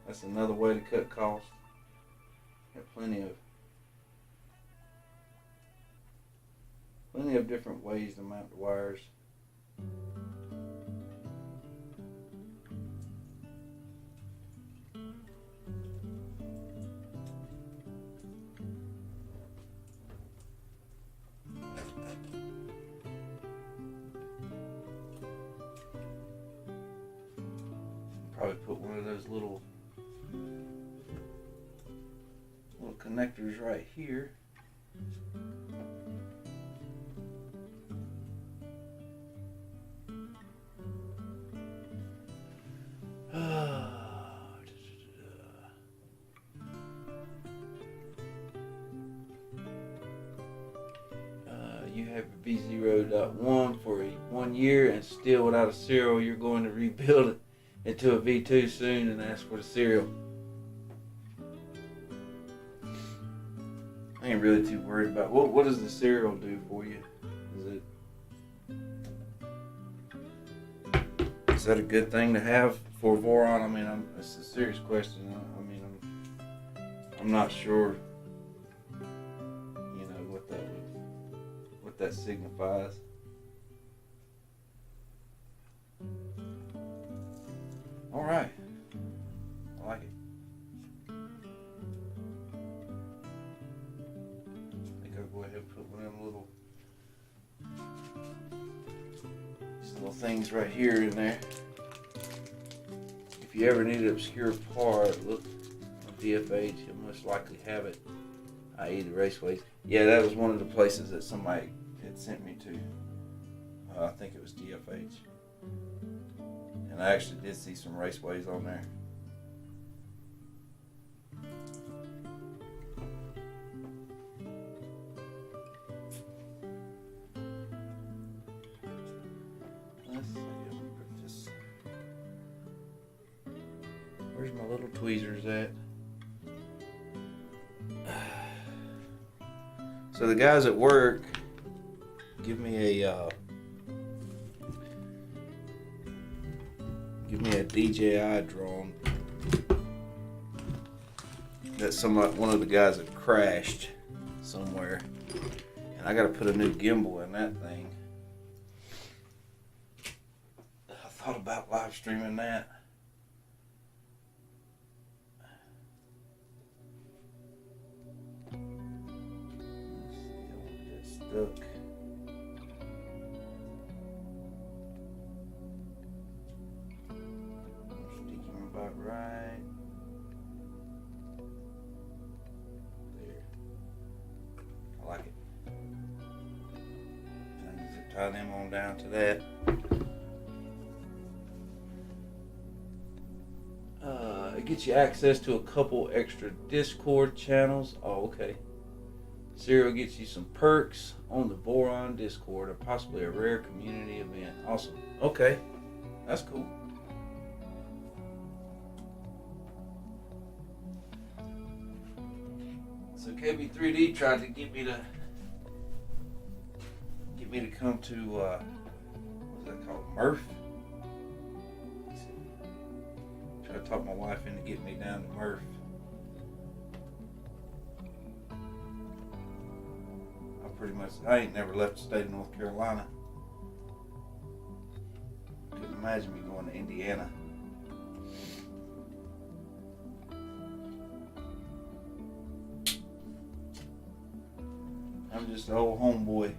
That's another way to cut costs. Got plenty of different ways to mount the wires. Probably put one of those little connectors right here. You have a V0.1 for 1 year and still without a serial. You're going to rebuild it into a V2 soon and ask for the serial. I ain't really too worried about what does the serial do for you? Is that a good thing to have for Voron? I mean, it's a serious question. I'm not sure. You know what that signifies. All right, I like it. I think I'll go ahead and put one of them these little things right here in there. If you ever need an obscure part, look on DFH, you'll most likely have it, i.e. the raceways. Yeah, that was one of the places that somebody had sent me to. I think it was DFH. And I actually did see some raceways on there. Let's see, I'm gonna put this. Where's my little tweezers at? So the guys at work give me a DJI drone that one of the guys had crashed somewhere, and I got to put a new gimbal in that thing. I thought about live streaming that. Let's see, I want to get stuck. tie them on down to that. It gets you access to a couple extra Discord channels. Oh, okay. Serial gets you some perks on the Voron Discord, or possibly a rare community event. Awesome. Okay, that's cool. So KB3D tried to get me to come to what's that called, Murph. Tried to talk my wife into getting me down to Murph. I ain't never left the state of North Carolina. Couldn't imagine me going to Indiana. I'm just an old homeboy.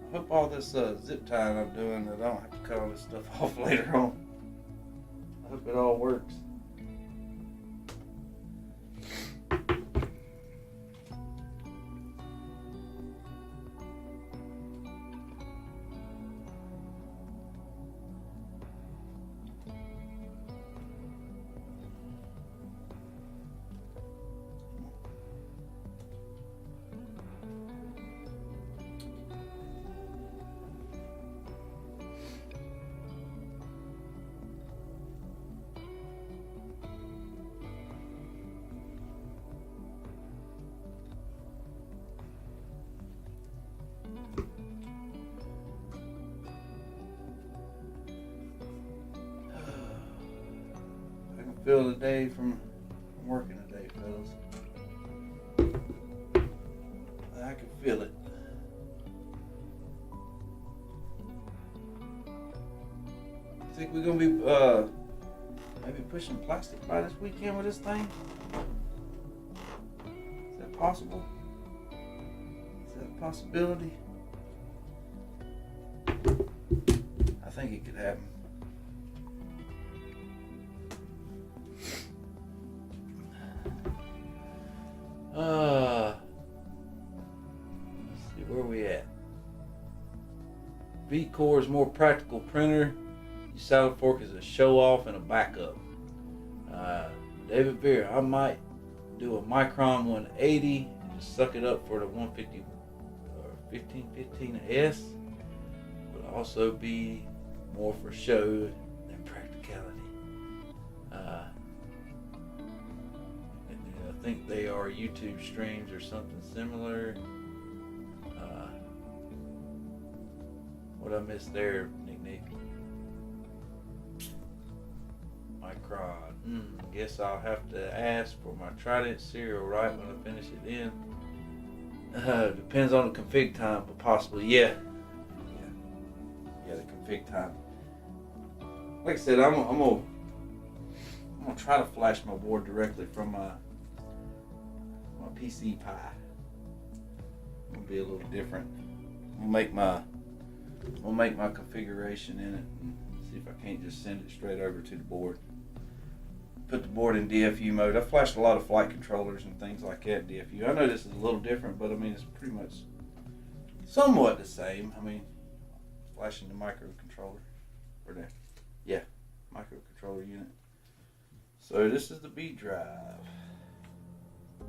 I hope all this zip tying I'm doing, that I don't have to cut all this stuff off later on. I hope it all works. Feel the day from working today, fellas. I can feel it. Think we're gonna be maybe pushing plastic by this weekend with this thing? Is that possible? Is that a possibility? I think it could happen. Let's see where we at. V-Core's more practical printer. Your salad fork is a show off and a backup. David Beer, I might do a Micron 180 and just suck it up for the 150 or 1515S. Would also be more for show than practicality. I think they are YouTube streams or something similar. What I missed there, Nick? Micron. Guess I'll have to ask for my Trindent serial right when I finish it in. Depends on the config time, but possibly, yeah, the config time. Like I said, I'm gonna try to flash my board directly from my PC Pi. It'll be a little different. I'll make my configuration in it and see if I can't just send it straight over to the board. Put the board in DFU mode. I've flashed a lot of flight controllers and things like that in DFU. I know this is a little different, but I mean it's pretty much somewhat the same. I mean, flashing the microcontroller or the microcontroller unit. So this is the B drive.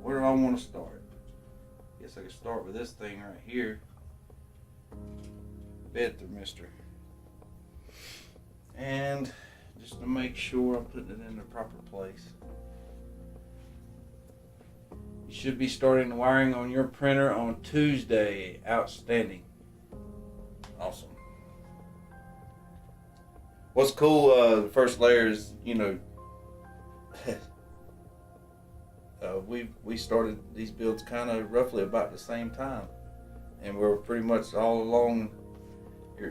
Where do I want to start? Guess I could start with this thing right here. Bed thermistor. And just to make sure I'm putting it in the proper place. You should be starting the wiring on your printer on Tuesday. Outstanding. Awesome. What's cool, the first layer is, we started these builds kind of roughly about the same time, and we're pretty much all along.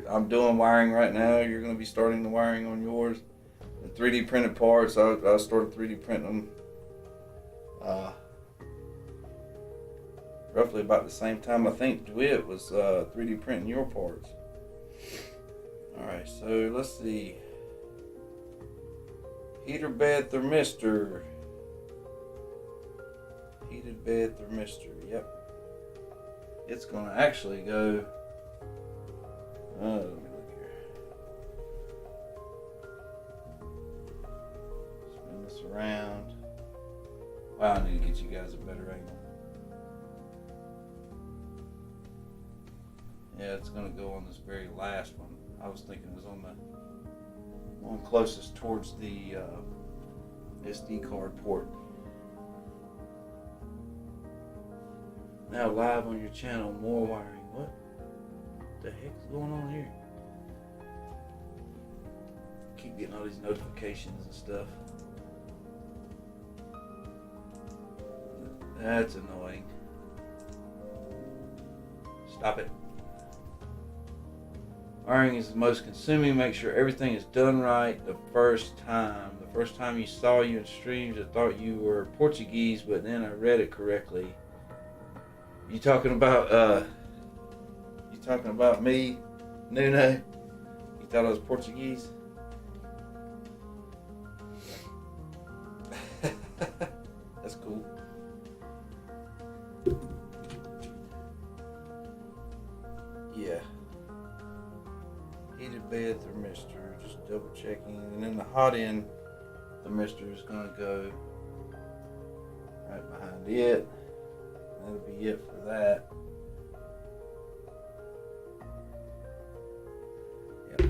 I'm doing wiring right now. You're going to be starting the wiring on yours. The 3D printed parts, I started 3D printing them roughly about the same time. I think DeWitt was 3D printing your parts. All Alright, so let's see. Heater bed thermistor. Heated bed thermistor, yep. It's gonna actually go. Let me look here. Spin this around. Wow, I need to get you guys a better angle. Yeah, it's gonna go on this very last one. I was thinking it was on the one closest towards the SD card port. Now live on your channel, more wiring. What the heck's going on here? Keep getting all these notifications and stuff. That's annoying. Stop it. Wiring is the most consuming. Make sure everything is done right the first time. The first time you saw you in streams, I thought you were Portuguese, but then I read it correctly. You talking about me, Nuno? You thought I was Portuguese? That's cool. Yeah. Heated bed thermistor, just double checking. And then the hot end thermistor is gonna go right behind it. That'll be it for that. Yep.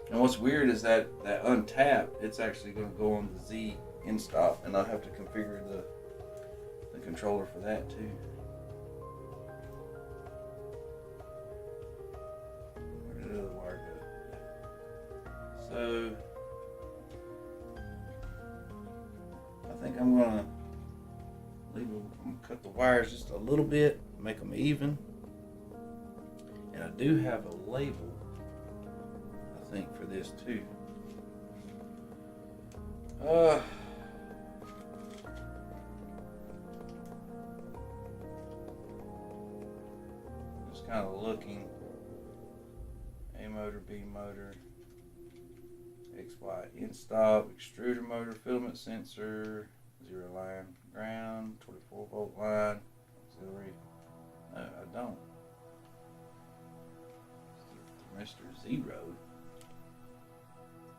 And what's weird is that untap, it's actually going to go on the Z in stop, and I'll have to configure the controller for that too. Where did the other wire go? So I think I'm gonna cut the wires just a little bit, make them even. And I do have a label, I think, for this too. Just kind of looking. A motor, B motor, XY in stop, extruder motor, filament sensor, 0 line ground, 24 volt line, auxiliary. No, I don't. Mr. 0.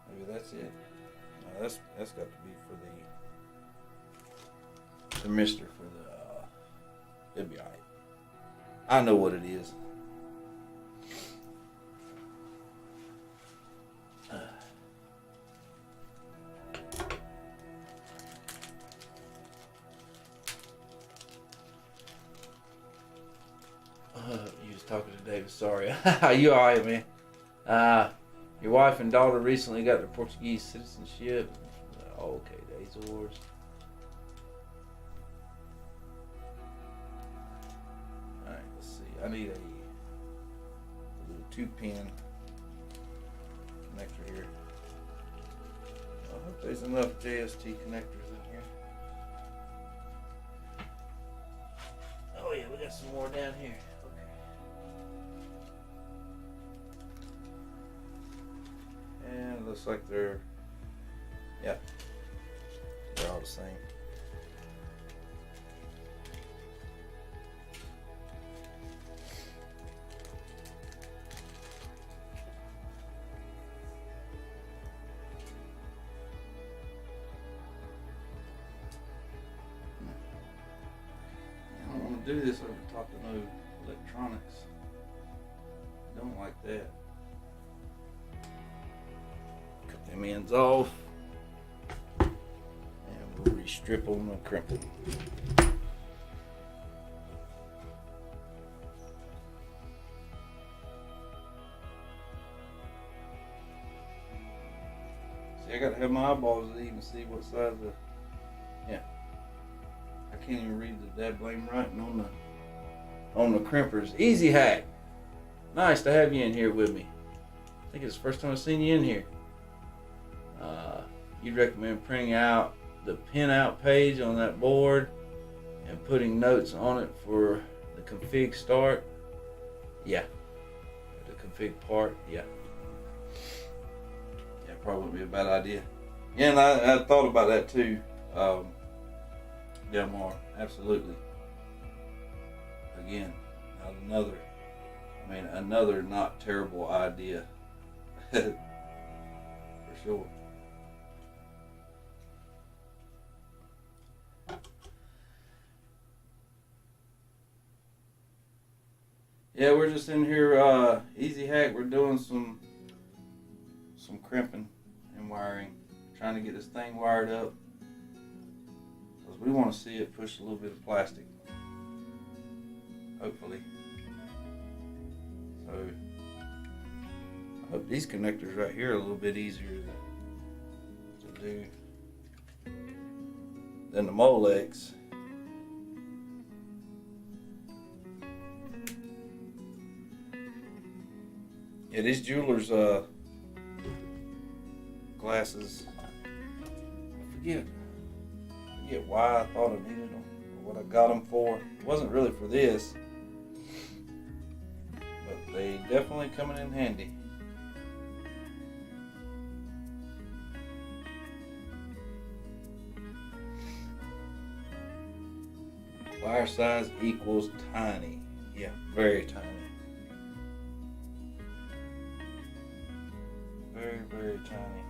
Maybe that's it. No, that's got to be for the Mr. for the. It'll be alright. I know what it is. You was talking to David. Sorry. You alright, man? Your wife and daughter recently got their Portuguese citizenship. Oh, okay, the Azores. Alright, let's see. I need a little 2-pin connector here. I hope there's enough JST connectors in here. Oh yeah, we got some more down here. And it looks like they're all the same. I don't want to do this over top of no electronics. I don't like that. Cut them ends off. And we'll re-strip them and crimp them. See, I gotta have my eyeballs to even see what size of. Yeah. I can't even read the dad blame writing on the crimpers. Easy hack. Nice to have you in here with me. I think it's the first time I've seen you in here. You'd recommend printing out the pin-out page on that board and putting notes on it for the config start. Yeah, the config part. Yeah, probably wouldn't be a bad idea. Yeah, and I thought about that too. Del Mar, absolutely. Again, another not terrible idea. For sure. Yeah, we're just in here, easy hack. We're doing some crimping and wiring, trying to get this thing wired up, because we want to see it push a little bit of plastic, hopefully. So I hope these connectors right here are a little bit easier to do than the Molex. Yeah, these jewelers glasses, I forget why I thought I needed them or what I got them for. It wasn't really for this, but they definitely coming in handy. Wire size equals tiny. Yeah, very tiny. Very, very tiny.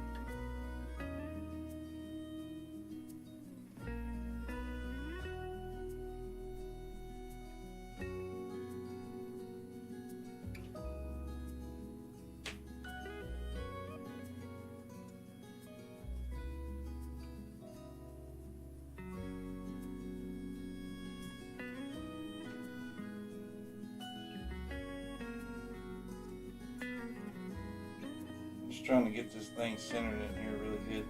Just trying to get this thing centered in here really good.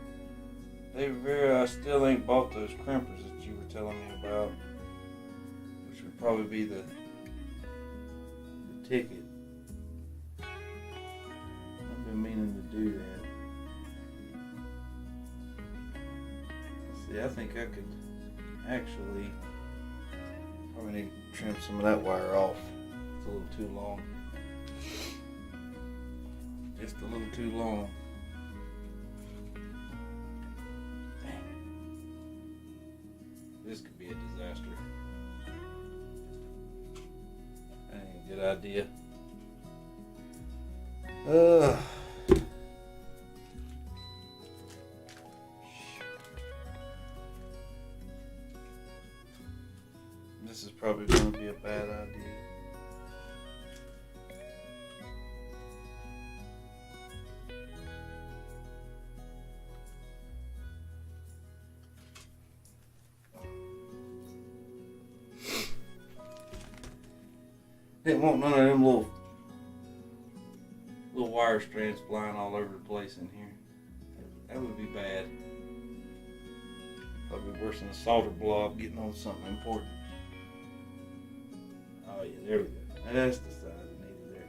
I still ain't bought those crimpers that you were telling me about, which would probably be the ticket. I've been meaning to do that. See, I think I could actually probably need to trim some of that wire off. It's a little too long. Just a little too long. Dang. This could be a disaster. That ain't a good idea. This is probably going to be a bad idea. Didn't want none of them little wire strands flying all over the place in here. That would be bad. Probably worse than a solder blob getting on something important. Oh yeah, there we go. That's the size I needed there.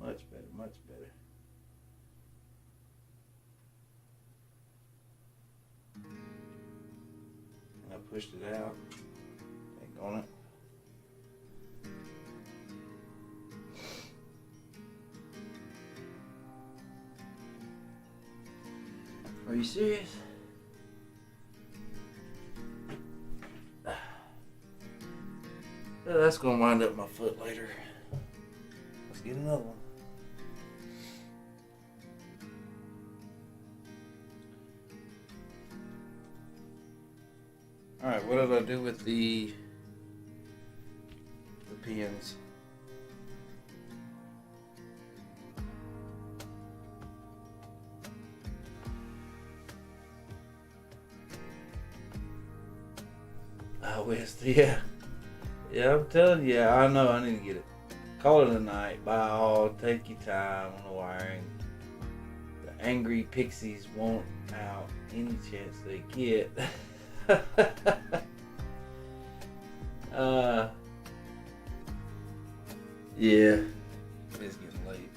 Much better, much better. And I pushed it out. Ain't on it. Are you serious? Well, that's gonna wind up my foot later. Let's get another one. Alright, what did I do with the pins? Yeah. Yeah, I'm telling you, I know I need to get it. Call it a night. By all, take your time on the wiring. The angry pixies want out any chance they get. Yeah, it's getting late.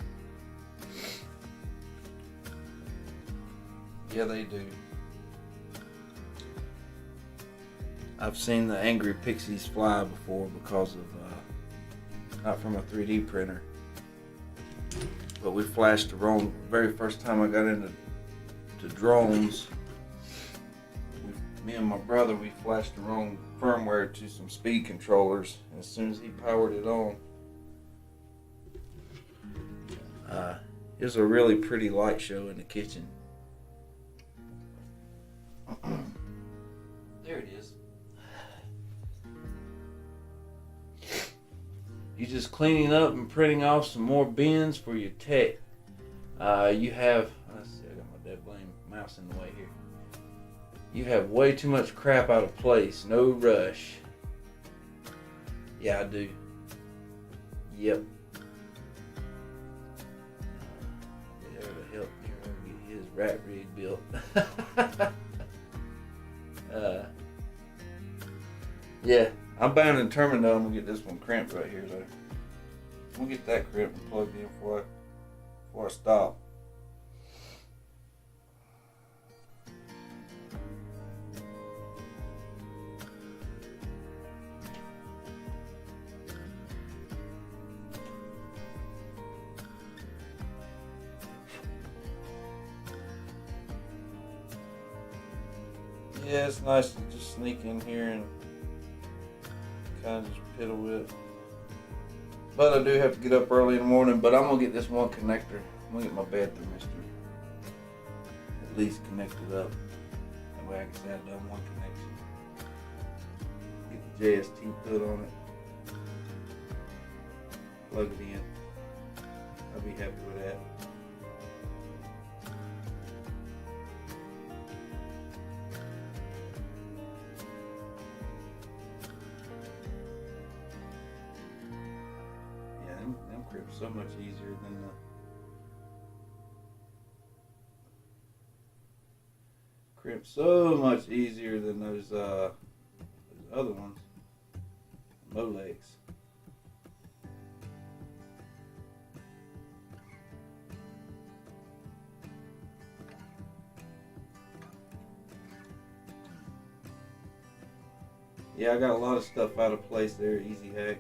Yeah, they do. I've seen the angry pixies fly before because of, not from a 3D printer, but we flashed the wrong very first time I got into drones. Me and my brother, we flashed the wrong firmware to some speed controllers. And as soon as he powered it on, it was a really pretty light show in the kitchen. There it is. You're just cleaning up and printing off some more bins for your tech. You have, let's see, I got my dead blame mouse in the way here. You have way too much crap out of place. No rush. Yeah, I do. Yep. There to help Hero get his rat rig built. Yeah, I'm bound and determined though I'm gonna get this one crimped right here though. I'm gonna get that crimped and plugged in before I stop. Yeah, it's nice to just sneak in here and kind of just piddle with it. But I do have to get up early in the morning, but I'm going to get this one connector. I'm going to get my bed thermistor at least connected up. That way I can say I've done one connection. Get the JST put on it. Plug it in. I'll be happy with that. Them crips so much easier than the those other ones. Molex. Yeah, I got a lot of stuff out of place there, easy hack.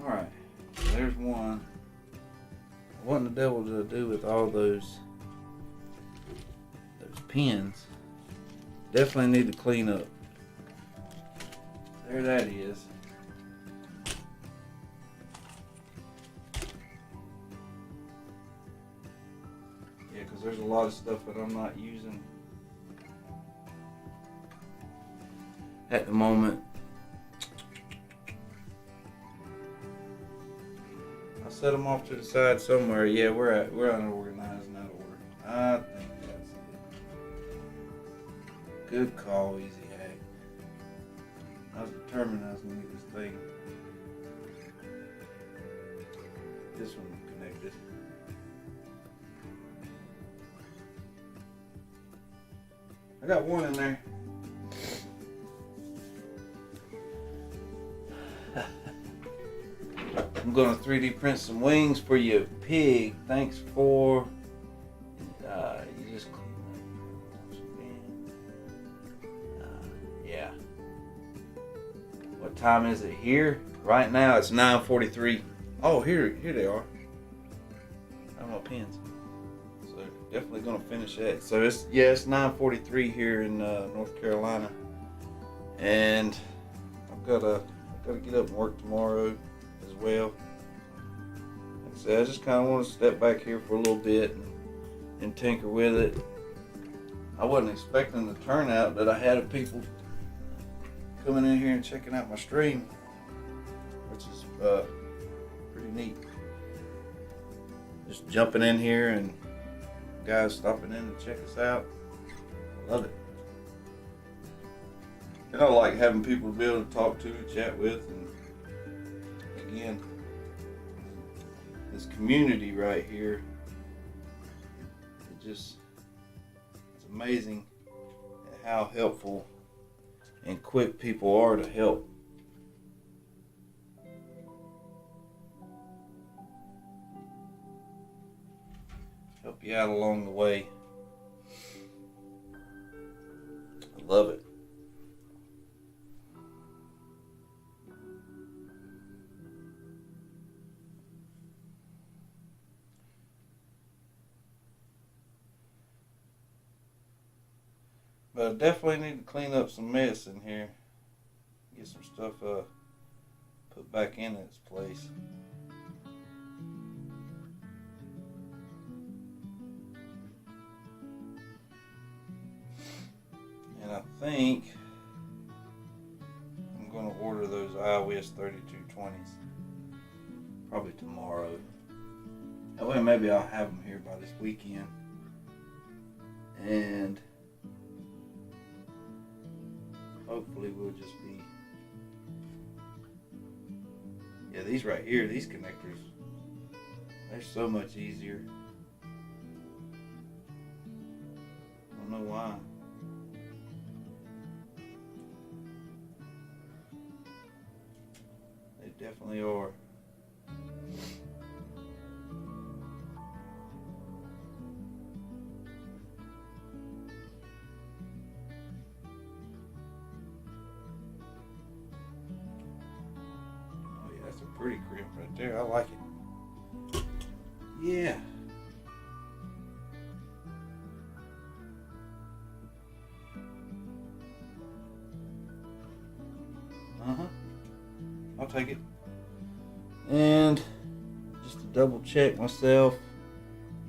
Alright, so there's one. What in the devil to do with all those pins? Definitely need to clean up. There that is. Yeah, because there's a lot of stuff that I'm not using at the moment. I set them off to the side somewhere. Yeah, we're unorganized in that order. I think that's it. Good call, easy hack. I was determined I was gonna get this thing. This one connected. I got one in there. I'm gonna 3D print some wings for your pig. Thanks for you just yeah. What time is it here? Right now it's 9:43. Oh, here they are. I don't know pins. So definitely gonna finish that. So it's 9:43 here in North Carolina, and I've gotta get up and work tomorrow as well. Like I said, I just kind of want to step back here for a little bit and tinker with it. I wasn't expecting the turnout that I had of people coming in here and checking out my stream, which is pretty neat. Just jumping in here and guys stopping in to check us out. I love it. And I like having people to be able to talk to and chat with, and again, this community right here, it's amazing how helpful and quick people are to help. Help you out along the way. I love it. But I definitely need to clean up some mess in here. Get some stuff put back in its place. And I think I'm going to order those iOS 3220s probably tomorrow. That way maybe I'll have them here by this weekend. And hopefully we'll just be... Yeah, these right here, these connectors, they're so much easier. I don't know why. They definitely are. Pretty crimp right there. I like it. Yeah. I'll take it. And just to double check myself,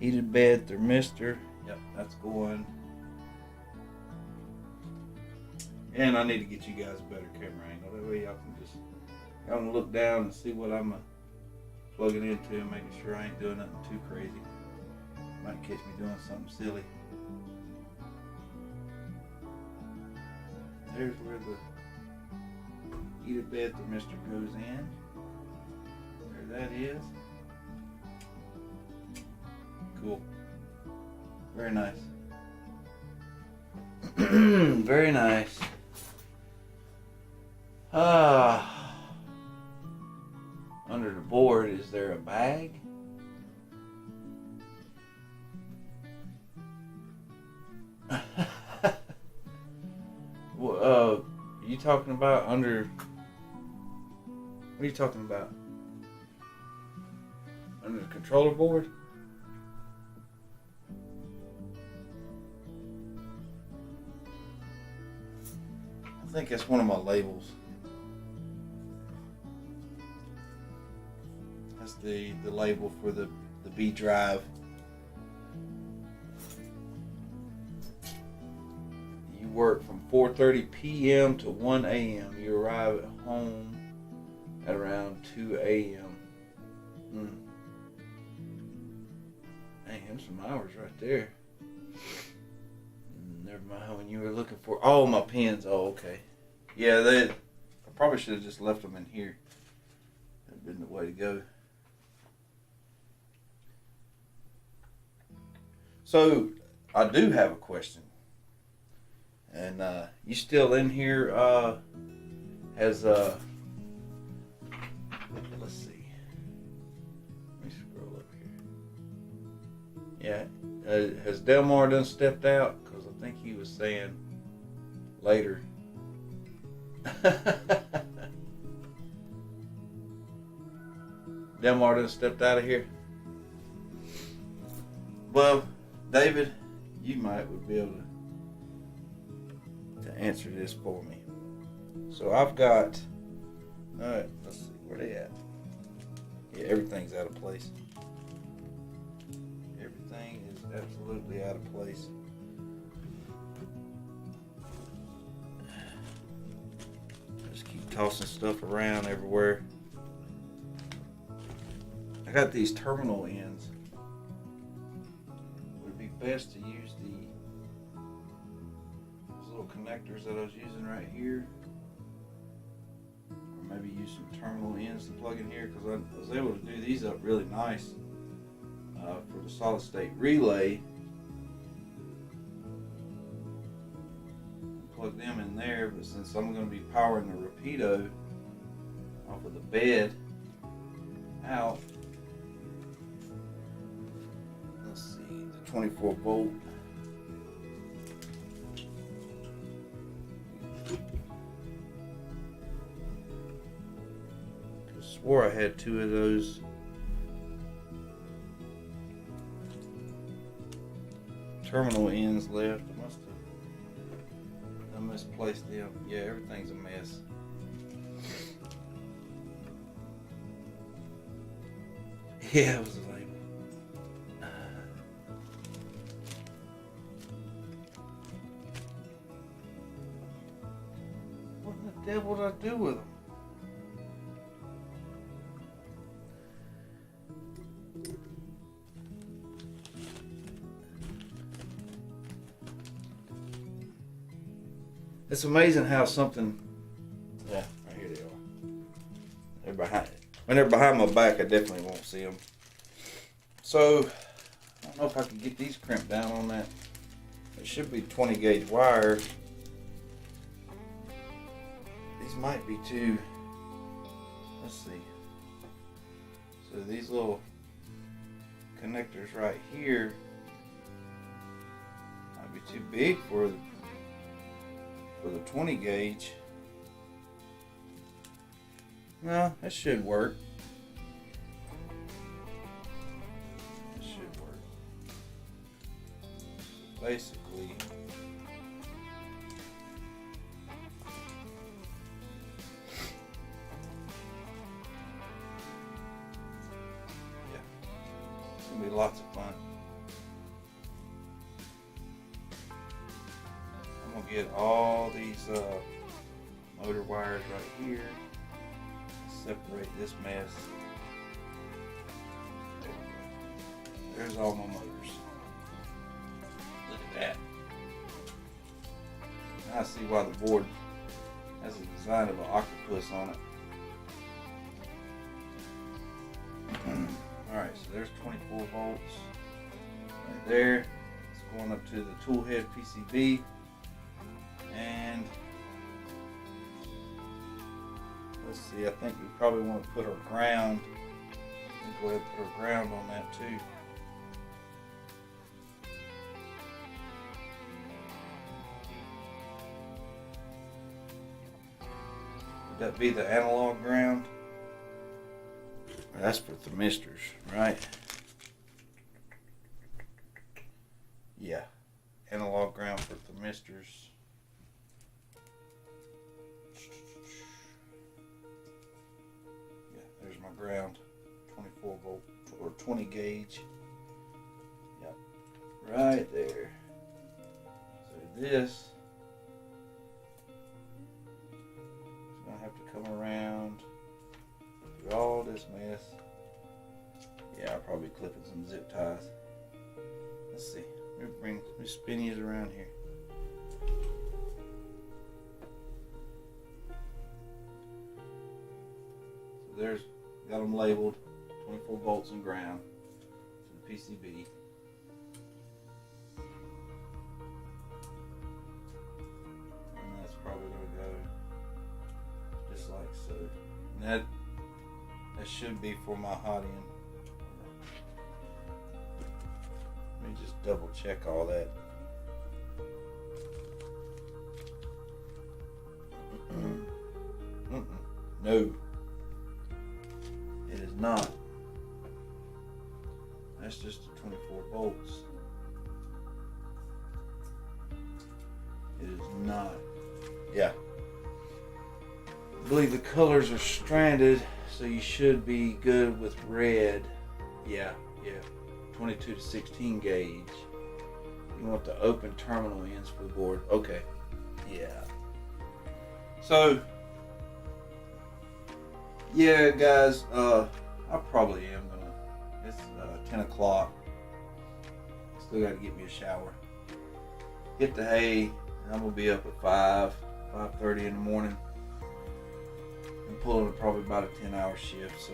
heated bed thermistor. Yep, that's going. And I need to get you guys a better camera angle. That way y'all can look down and see what I'm plugging into and making sure I ain't doing nothing too crazy. Might catch me doing something silly. There's where the heated bed thermistor goes in. There that is. Cool. Very nice. Very nice. Under the board, is there a bag? Well, are you talking about under... What are you talking about? Under the controller board? I think that's one of my labels. That's the label for the B drive. You work from 4:30 p.m. to 1 a.m. You arrive at home at around 2 a.m. Man, some hours right there. Never mind when you were looking for... Oh, my pens. Oh, okay. Yeah, I probably should have just left them in here. That'd been the way to go. So, I do have a question. And you still in here let's see. Let me scroll up here. Yeah, has Delmar done stepped out? Because I think he was saying later. Delmar done stepped out of here? Well, David, you would be able to answer this for me. So I've got, alright, let's see, where they at? Yeah, everything's out of place. Everything is absolutely out of place. Just keep tossing stuff around everywhere. I got these terminal ends. Would it be best to use those little connectors that I was using right here? Or maybe use some terminal ends to plug in here, because I was able to do these up really nice for the solid state relay. Plug them in there, but since I'm going to be powering the Rapido off of the bed out, let's see, the 24 volt. I swore I had two of those terminal ends left. I must have I misplaced them. Yeah, everything's a mess. Yeah, it was a label. What the devil did I do with them? It's amazing how something. Yeah, right here they are. They're behind. When they're behind my back, I definitely won't see them. So, I don't know if I can get these crimped down on that. It should be 20 gauge wire. These might be too. Let's see. So these little connectors right here might be too big for the 20 gauge. No, that should work. It should work. Basically, yeah, it's gonna be lots of fun. I'm gonna get all these motor wires right here. Separate this mess. There we go. There's all my motors. Look at that. Now I see why the board has a design of an octopus on it. Alright, so there's 24 volts. Right there. It's going up to the tool head PCB. And let's see, I think we probably want to put our ground. Go ahead and put our ground on that too. Would that be the analog ground? That's for thermistors, right? Yeah, analog ground for thermistors. There's my ground, 24 volt or 20 gauge. Yep, right there. So this is gonna have to come around through all this mess. Yeah, I'll probably clip in some zip ties. Let's see. Let me spin these around here. So there's. Got them labeled 24 volts and ground to the PCB. And that's probably going to go just like so. And that should be for my hot end. Let me just double check all that. No. It is not. That's just the 24 volts. It is not. Yeah. I believe the colors are stranded, so you should be good with red. Yeah. 22 to 16 gauge. You want the open terminal ends for the board. Okay. Yeah. So, yeah, guys, I probably am gonna. It's 10 o'clock. Still got to get me a shower. Hit the hay, and I'm gonna be up at 5:30 in the morning. I'm pulling probably about a 10-hour shift, so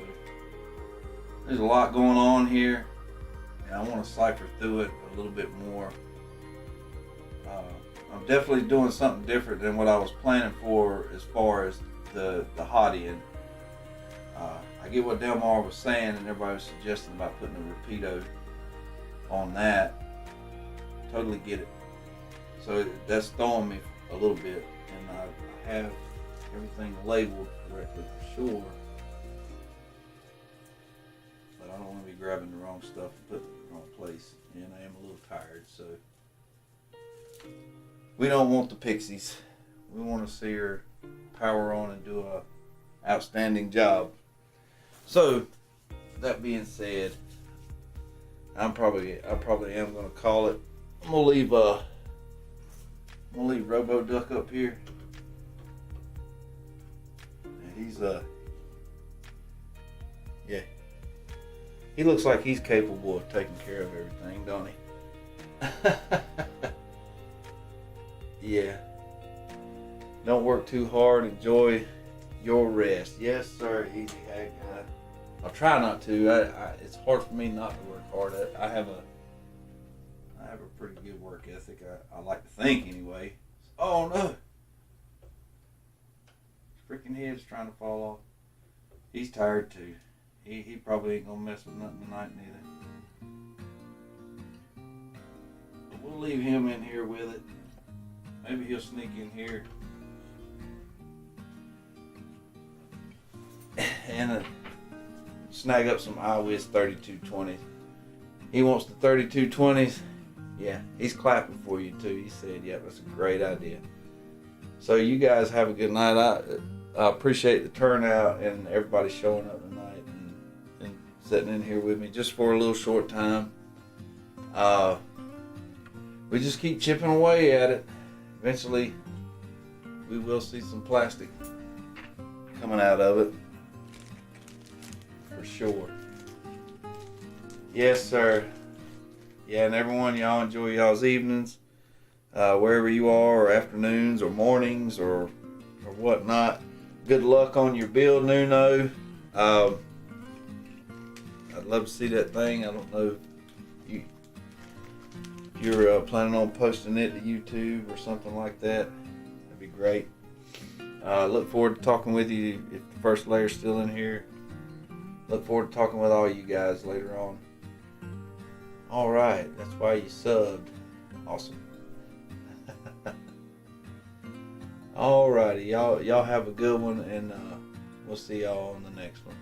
there's a lot going on here, and I want to cipher through it a little bit more. I'm definitely doing something different than what I was planning for as far as the hot end. I get what Delmar was saying, and everybody was suggesting about putting a repeato on that. Totally get it. So that's throwing me a little bit, and I have everything labeled correctly for sure. But I don't want to be grabbing the wrong stuff and putting it in the wrong place. And I am a little tired, so we don't want the pixies. we want to see her power on and do a outstanding job. So that being said, I probably am gonna call it. I'm gonna leave Robo Duck up here. And he's yeah. He looks like he's capable of taking care of everything, don't he? Yeah. Don't work too hard. Enjoy your rest. Yes, sir. Easy hack. I'll try not to. It's hard for me not to work hard. I have a pretty good work ethic. I like to think anyway. Oh no! His freaking head's trying to fall off. He's tired too. He probably ain't gonna mess with nothing tonight neither. But we'll leave him in here with it. Maybe he'll sneak in here and snag up some iWiz 3220s. He wants the 3220s. Yeah, he's clapping for you too. He said, yeah, that's a great idea. So you guys have a good night. I appreciate the turnout and everybody showing up tonight and sitting in here with me just for a little short time. We just keep chipping away at it. Eventually, we will see some plastic coming out of it. For sure. Yes, sir. Yeah, and everyone, y'all enjoy y'all's evenings, wherever you are, or afternoons, or mornings, or whatnot. Good luck on your build, Nuno. I'd love to see that thing. I don't know if you're planning on posting it to YouTube or something like that. That'd be great. Look forward to talking with you if the first layer's still in here. Look forward to talking with all you guys later on. All right, that's why you subbed. Awesome. All righty, y'all have a good one, and we'll see y'all on the next one.